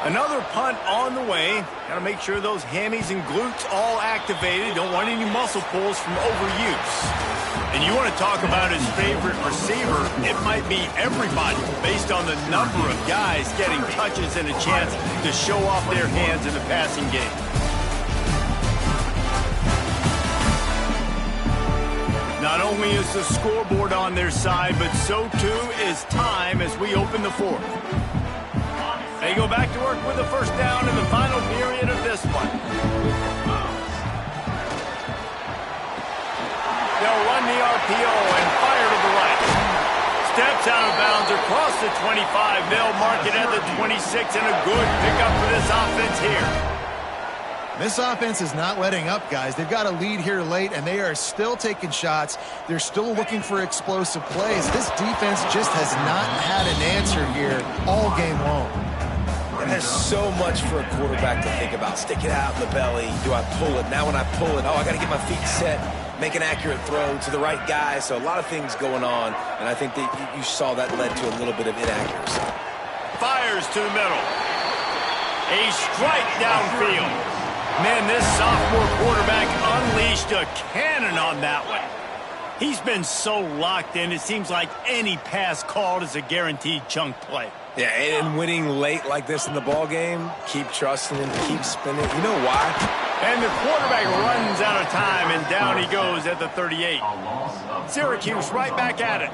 [SPEAKER 1] Another punt on the way. Got to make sure those hammies and glutes all activated. Don't want any muscle pulls from overuse. And you want to talk about his favorite receiver, it might be everybody based on the number of guys getting touches and a chance to show off their hands in the passing game. Not only is the scoreboard on their side, but so too is time as we open the 4th. They go back to work with the first down in the final period of this one. They'll run the RPO and fire to the right. Steps out of bounds across the 25. They'll mark it at the 26, and a good pickup for this offense here.
[SPEAKER 2] This offense is not letting up, guys. They've got a lead here late, and they are still taking shots. They're still looking for explosive plays. This defense just has not had an answer here all game long.
[SPEAKER 3] And there's so much for a quarterback to think about. Stick it out in the belly. Do I pull it? Now when I pull it, I got to get my feet set, make an accurate throw to the right guy. So a lot of things going on, and I think that you saw that led to a little bit of inaccuracy.
[SPEAKER 1] Fires to the middle. A strike downfield. Man, this sophomore quarterback unleashed a cannon on that one. He's been so locked in, it seems like any pass called is a guaranteed chunk play.
[SPEAKER 3] Yeah, and winning late like this in the ball game, keep trusting him, keep spinning. You know why?
[SPEAKER 1] And the quarterback runs out of time, and down he goes at the 38. Syracuse right back at it.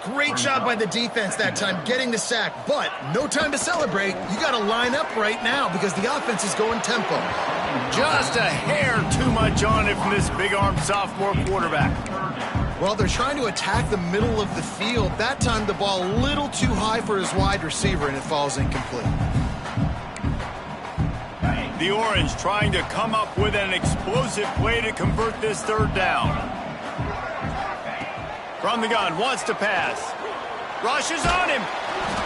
[SPEAKER 2] Great job by the defense that time getting the sack, but no time to celebrate. You got to line up right now because the offense is going tempo.
[SPEAKER 1] Just a hair too much on it from this big-armed sophomore quarterback.
[SPEAKER 2] Well, they're trying to attack the middle of the field. That time the ball a little too high for his wide receiver, and it falls incomplete.
[SPEAKER 1] The Orange trying to come up with an explosive play to convert this third down. From the gun, wants to pass. Rush is on him.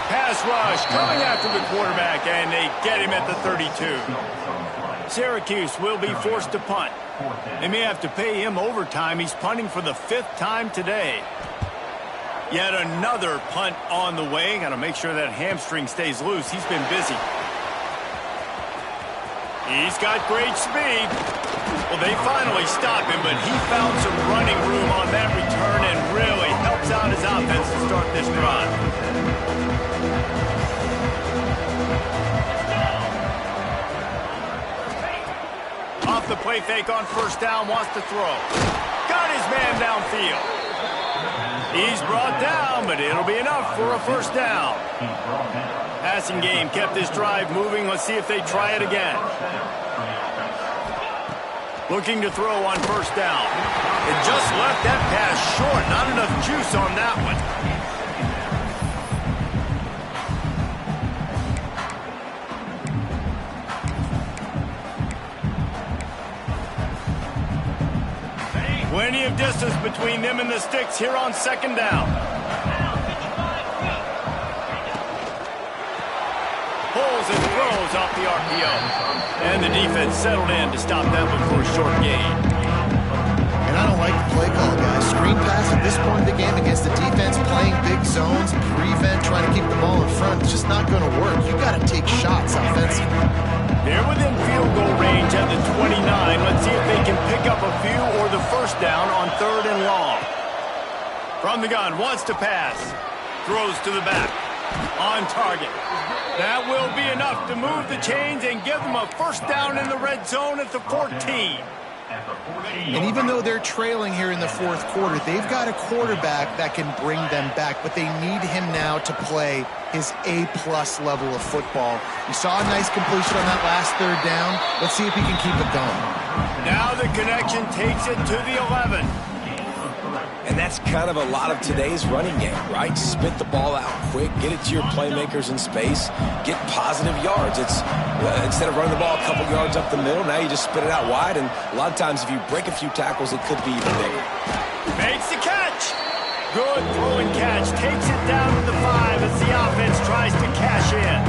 [SPEAKER 1] Pass rush coming after the quarterback, and they get him at the 32. Syracuse will be forced to punt. They may have to pay him overtime. He's punting for the 5th time today. Yet another punt on the way. Got to make sure that hamstring stays loose. He's been busy. He's got great speed. Well, they finally stop him, but he found some running room on that return and really helps out his offense to start this drive. Off the play fake on first down, wants to throw. Got his man downfield. He's brought down, but it'll be enough for a first down. Passing game kept this drive moving. Let's see if they try it again. Looking to throw on first down. It just left that pass short. Not enough juice on that one. Plenty of distance between them and the sticks here on second down. Pulls and throws off the RPO. And the defense settled in to stop that one for a short gain.
[SPEAKER 2] And I don't like the play call, guys. Screen pass at this point in the game against the defense playing big zones, prevent, trying to keep the ball in front. It's just not going to work. You got to take shots offensively.
[SPEAKER 1] They're within field goal range at the 29. Let's see if they can pick up a few or the first down on 3rd and long. From the gun, wants to pass. Throws to the back. On target. That will be enough to move the chains and give them a first down in the red zone at the 14.
[SPEAKER 2] And even though they're trailing here in the 4th quarter, they've got a quarterback that can bring them back, but they need him now to play his A-plus level of football. We saw a nice completion on that last 3rd down. Let's see if he can keep it going.
[SPEAKER 1] Now the connection takes it to the 11.
[SPEAKER 3] And that's kind of a lot of today's running game, right? Spit the ball out quick, get it to your playmakers in space, get positive yards. It's instead of running the ball a couple yards up the middle, now you just spit it out wide, and a lot of times if you break a few tackles, it could be even bigger.
[SPEAKER 1] Makes the catch. Good throw and catch. Takes it down to the 5 as the offense tries to cash in.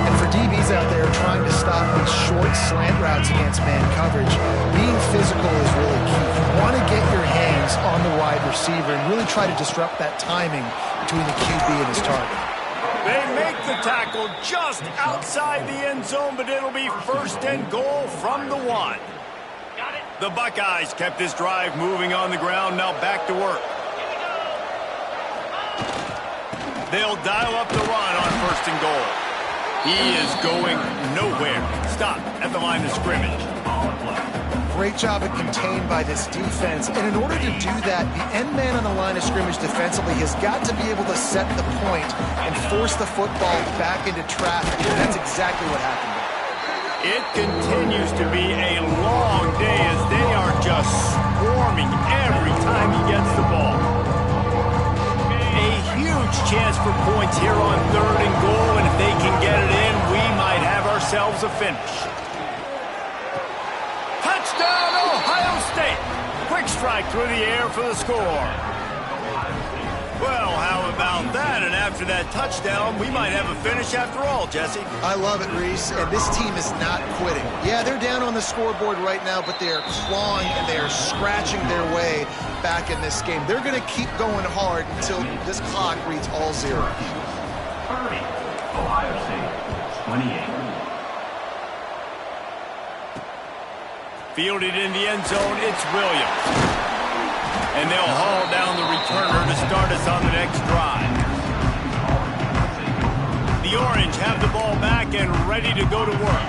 [SPEAKER 2] And for DBs out there trying to stop these short slant routes against man coverage, being physical is really key. You want to get your hands on the wide receiver and really try to disrupt that timing between the QB and his target.
[SPEAKER 1] They make the tackle just outside the end zone, but it'll be 1st and goal from the 1. The Buckeyes kept this drive moving on the ground, now back to work. They'll dial up the run on 1st and goal. He is going nowhere. Stop at the line of scrimmage.
[SPEAKER 2] Great job of contained by this defense. And in order to do that, the end man on the line of scrimmage defensively has got to be able to set the point and force the football back into traffic. And that's exactly what happened.
[SPEAKER 1] It continues to be a long day as they are just swarming every time he gets the ball. A huge chance for points here on 3rd and goal, and if they can get it in, we might have ourselves a finish. Touchdown, Ohio State! Quick strike through the air for the score. Well, how about that? And after that touchdown, we might have a finish after all, Jesse.
[SPEAKER 2] I love it, Reese. And this team is not quitting. Yeah, they're down on the scoreboard right now, but they are clawing and they are scratching their way back in this game. They're going to keep going hard until this clock reads all zero.
[SPEAKER 5] 30, Ohio State, 28.
[SPEAKER 1] Fielded in the end zone, it's Williams. And they'll haul down the returner to start us on the next drive. The Orange have the ball back and ready to go to work.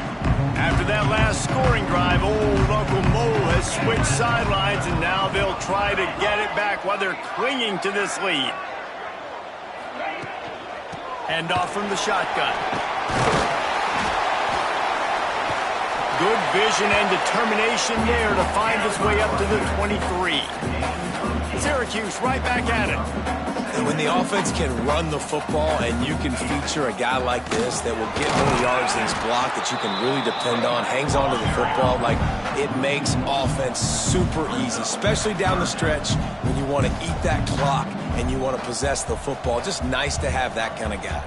[SPEAKER 1] After that last scoring drive, old Uncle Mo has switch sidelines, and now they'll try to get it back while they're clinging to this lead. Hand off from the shotgun. Good vision and determination there to find his way up to the 23. Syracuse right back at it.
[SPEAKER 3] And when the offense can run the football and you can feature a guy like this that will get more yards than his block that you can really depend on, hangs on to the football, like it makes offense super easy, especially down the stretch when you want to eat that clock and you want to possess the football. Just nice to have that kind of guy.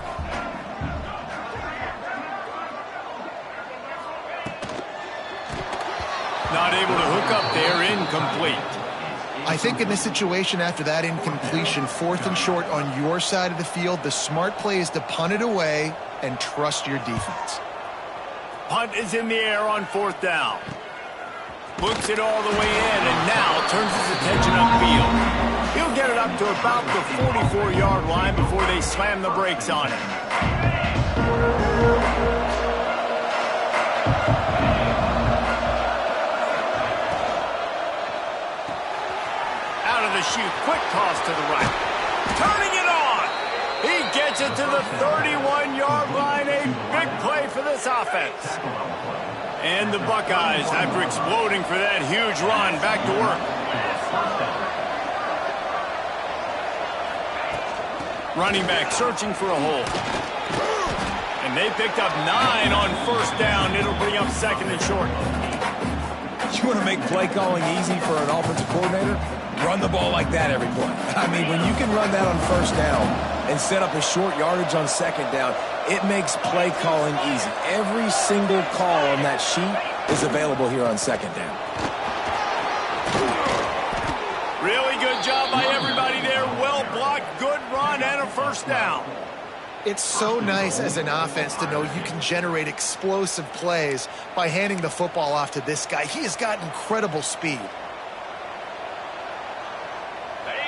[SPEAKER 1] Not able to hook up there, incomplete.
[SPEAKER 2] I think in this situation, after that incompletion, 4th and short on your side of the field, the smart play is to punt it away and trust your defense.
[SPEAKER 1] Punt is in the air on 4th down. Books it all the way in and now turns his attention upfield. He'll get it up to about the 44-yard line before they slam the brakes on it. Shoot, quick toss to the right. Turning it on. He gets it to the 31-yard line. A big play for this offense. And the Buckeyes, after exploding for that huge run, back to work. Running back searching for a hole. And they picked up 9 on 1st down. It'll bring up 2nd and short.
[SPEAKER 3] You want to make play calling easy for an offensive coordinator? Run the ball like that every play. I mean, when you can run that on 1st down and set up a short yardage on 2nd down, it makes play calling easy. Every single call on that sheet is available here on 2nd down.
[SPEAKER 1] Really good job by everybody there. Well blocked, good run, and a 1st down.
[SPEAKER 2] It's so nice as an offense to know you can generate explosive plays by handing the football off to this guy. He has got incredible speed.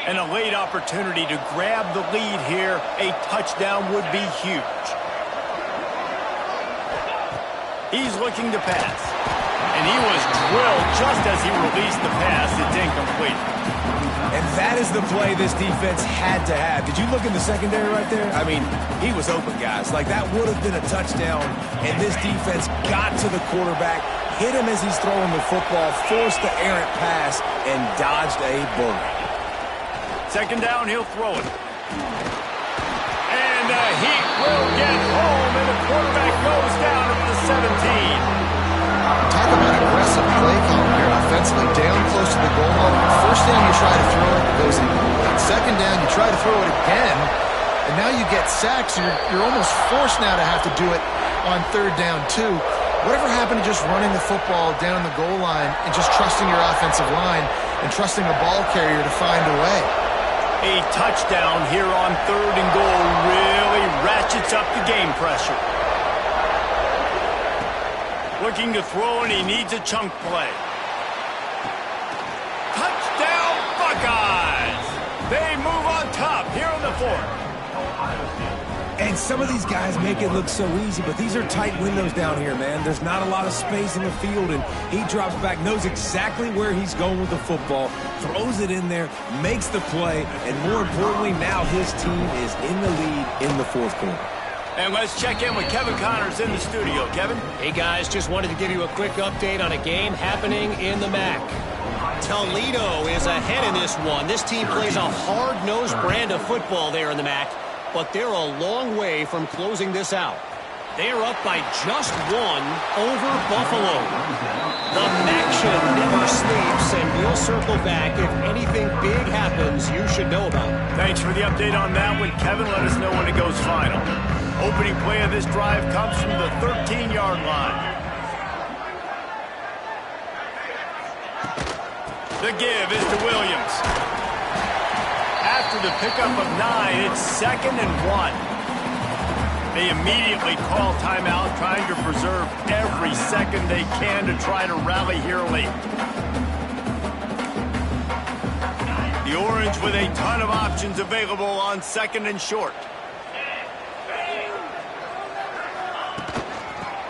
[SPEAKER 1] And a late opportunity to grab the lead here. A touchdown would be huge. He's looking to pass. And he was drilled just as he released the pass. It's incomplete.
[SPEAKER 3] And that is the play this defense had to have. Did you look in the secondary right there? I mean, he was open, guys. Like, that would have been a touchdown. And this defense got to the quarterback, hit him as he's throwing the football, forced the errant pass, and dodged a bullet.
[SPEAKER 1] 2nd down, he'll throw it. And he will get home, and the quarterback goes down at the 17.
[SPEAKER 2] Talk about aggressive play calling here offensively, down close to the goal line. 1st down, you try to throw it, it goes incomplete. 2nd down, you try to throw it again, and now you get sacks. You're almost forced now to have to do it on 3rd down, too. Whatever happened to just running the football down the goal line and just trusting your offensive line and trusting a ball carrier to find a way?
[SPEAKER 1] A touchdown here on 3rd and goal really ratchets up the game pressure. Looking to throw, and he needs a chunk play. Touchdown, Buckeyes! They move on top here in the 4th.
[SPEAKER 3] And some of these guys make it look so easy, but these are tight windows down here, man. There's not a lot of space in the field, and he drops back, knows exactly where he's going with the football, throws it in there, makes the play, and more importantly, now his team is in the lead in the 4th quarter.
[SPEAKER 1] And let's check in with Kevin Connors in the studio. Kevin?
[SPEAKER 4] Hey, guys, just wanted to give you a quick update on a game happening in the MAC. Toledo is ahead in this one. This team plays a hard-nosed brand of football there in the MAC, but they're a long way from closing this out. They're up by just 1 over Buffalo. The MACtion never sleeps, and we'll circle back if anything big happens you should know about.
[SPEAKER 1] Thanks for the update on that one, Kevin. Let us know when it goes final. Opening play of this drive comes from the 13-yard line. The give is to Williams. After the pickup of 9, it's 2nd and 1. They immediately call timeout, trying to preserve every second they can to try to rally here late. The Orange with a ton of options available on 2nd and short.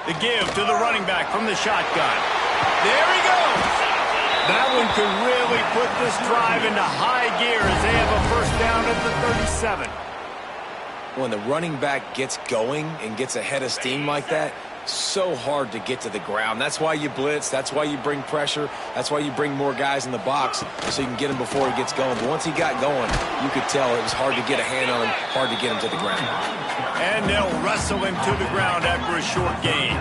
[SPEAKER 1] The give to the running back from the shotgun. There he goes. That one could really put this drive into high gear as they have a first down at the 37.
[SPEAKER 3] When the running back gets going and gets ahead of steam like that, so hard to get to the ground. That's why you blitz. That's why you bring pressure. That's why you bring more guys in the box so you can get him before he gets going. But once he got going, you could tell it was hard to get a hand on him, hard to get him to the ground.
[SPEAKER 1] And they'll wrestle him to the ground after a short gain.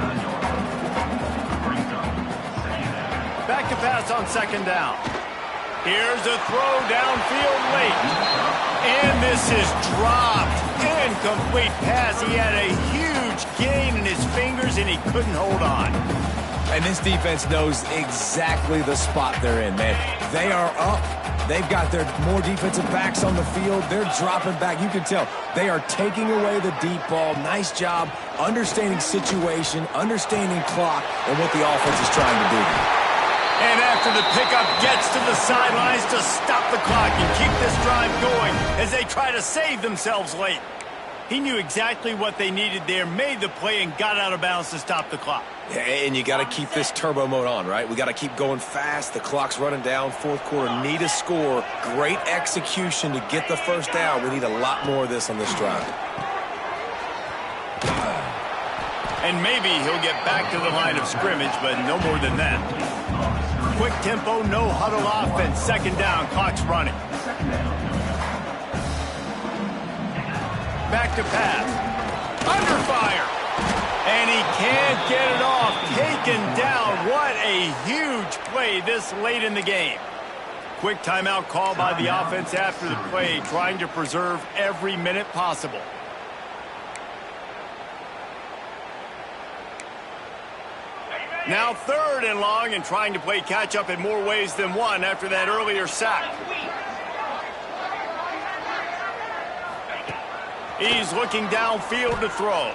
[SPEAKER 1] Back to pass on second down. Here's a throw downfield late. And this is dropped. Incomplete pass. He had a huge gain in his fingers, and he couldn't hold on.
[SPEAKER 3] And this defense knows exactly the spot they're in, man. They are up. They've got their more defensive backs on the field. They're dropping back. You can tell they are taking away the deep ball. Nice job understanding situation, understanding clock, and what the offense is trying to do.
[SPEAKER 1] And after the pickup, gets to the sidelines to stop the clock and keep this drive going as they try to save themselves late. He knew exactly what they needed there, made the play, and got out of bounds to stop the clock.
[SPEAKER 3] Yeah, and you got to keep this turbo mode on, right? We got to keep going fast. The clock's running down. Fourth quarter, need a score. Great execution to get the first down. We need a lot more of this on this drive.
[SPEAKER 1] And maybe he'll get back to the line of scrimmage, but no more than that. Quick tempo, no huddle offense. Second down, clock's running. Back to pass. Under fire. And he can't get it off. Taken down. What a huge play this late in the game. Quick timeout call by the offense after the play, trying to preserve every minute possible. Now third and long, and trying to play catch-up in more ways than one after that earlier sack. He's looking downfield to throw.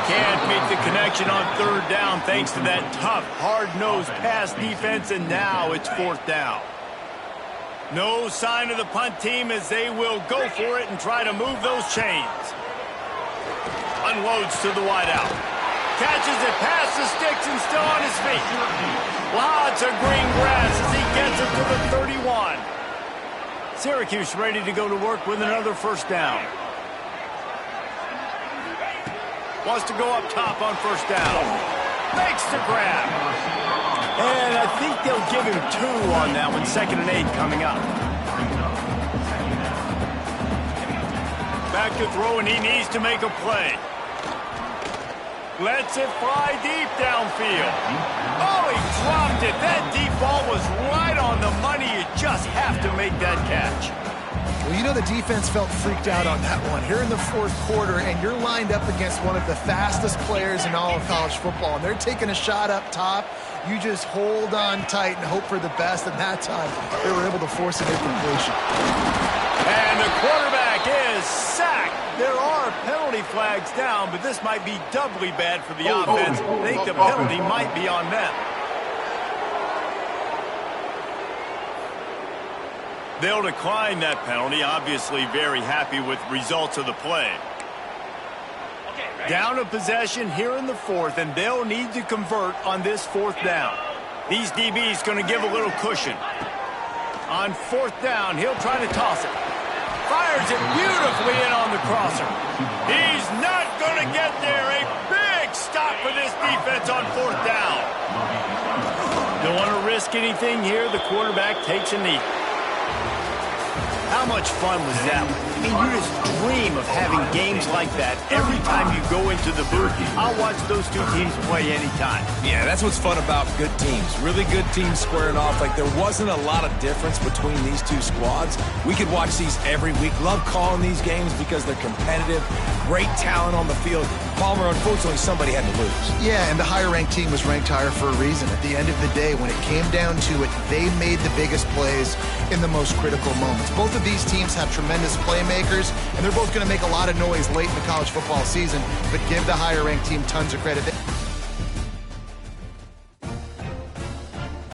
[SPEAKER 1] Can't make the connection on third down thanks to that tough, hard-nosed pass defense, and now it's fourth down. No sign of the punt team as they will go for it and try to move those chains. Unloads to the wideout. Catches it past the sticks and still on his feet. Lots of green grass as he gets it to the 31. Syracuse ready to go to work with another first down. Wants to go up top on first down. Makes the grab. And I think they'll give him 2 on that one. 2nd and 8 coming up. Back to throw, and he needs to make a play. Lets it fly deep downfield. Oh, he dropped it. That deep ball was right on the money. You just have to make that catch.
[SPEAKER 2] Well, you know the defense felt freaked out on that one. Here in the fourth quarter, and you're lined up against one of the fastest players in all of college football, and they're taking a shot up top. You just hold on tight and hope for the best, and that time they were able to force an incompletion.
[SPEAKER 1] And the quarterback is sacked. There are penalty flags down, but this might be doubly bad for the offense. I think the penalty might be on them. They'll decline that penalty, obviously very happy with results of the play. Down a possession here in the fourth, and they'll need to convert on this fourth down. These DBs going to give a little cushion. On fourth down, he'll try to toss it. Fires it beautifully in on the crosser. He's not going to get there. A big stop for this defense on fourth down. Don't want to risk anything here. The quarterback takes a knee. How much fun was that one? I mean, you just dream of having games like that every time you go into the booth. I'll watch those two teams play anytime.
[SPEAKER 3] Yeah, that's what's fun about good teams. Really good teams squaring off. Like, there wasn't a lot of difference between these two squads. We could watch these every week. Love calling these games because they're competitive. Great talent on the field. Palmer, unfortunately, somebody had to lose.
[SPEAKER 2] Yeah, and the higher-ranked team was ranked higher for a reason. At the end of the day, when it came down to it, they made the biggest plays in the most critical moments. Both of these teams have tremendous playmakers, and they're both going to make a lot of noise late in the college football season, but give the higher-ranked team tons of credit.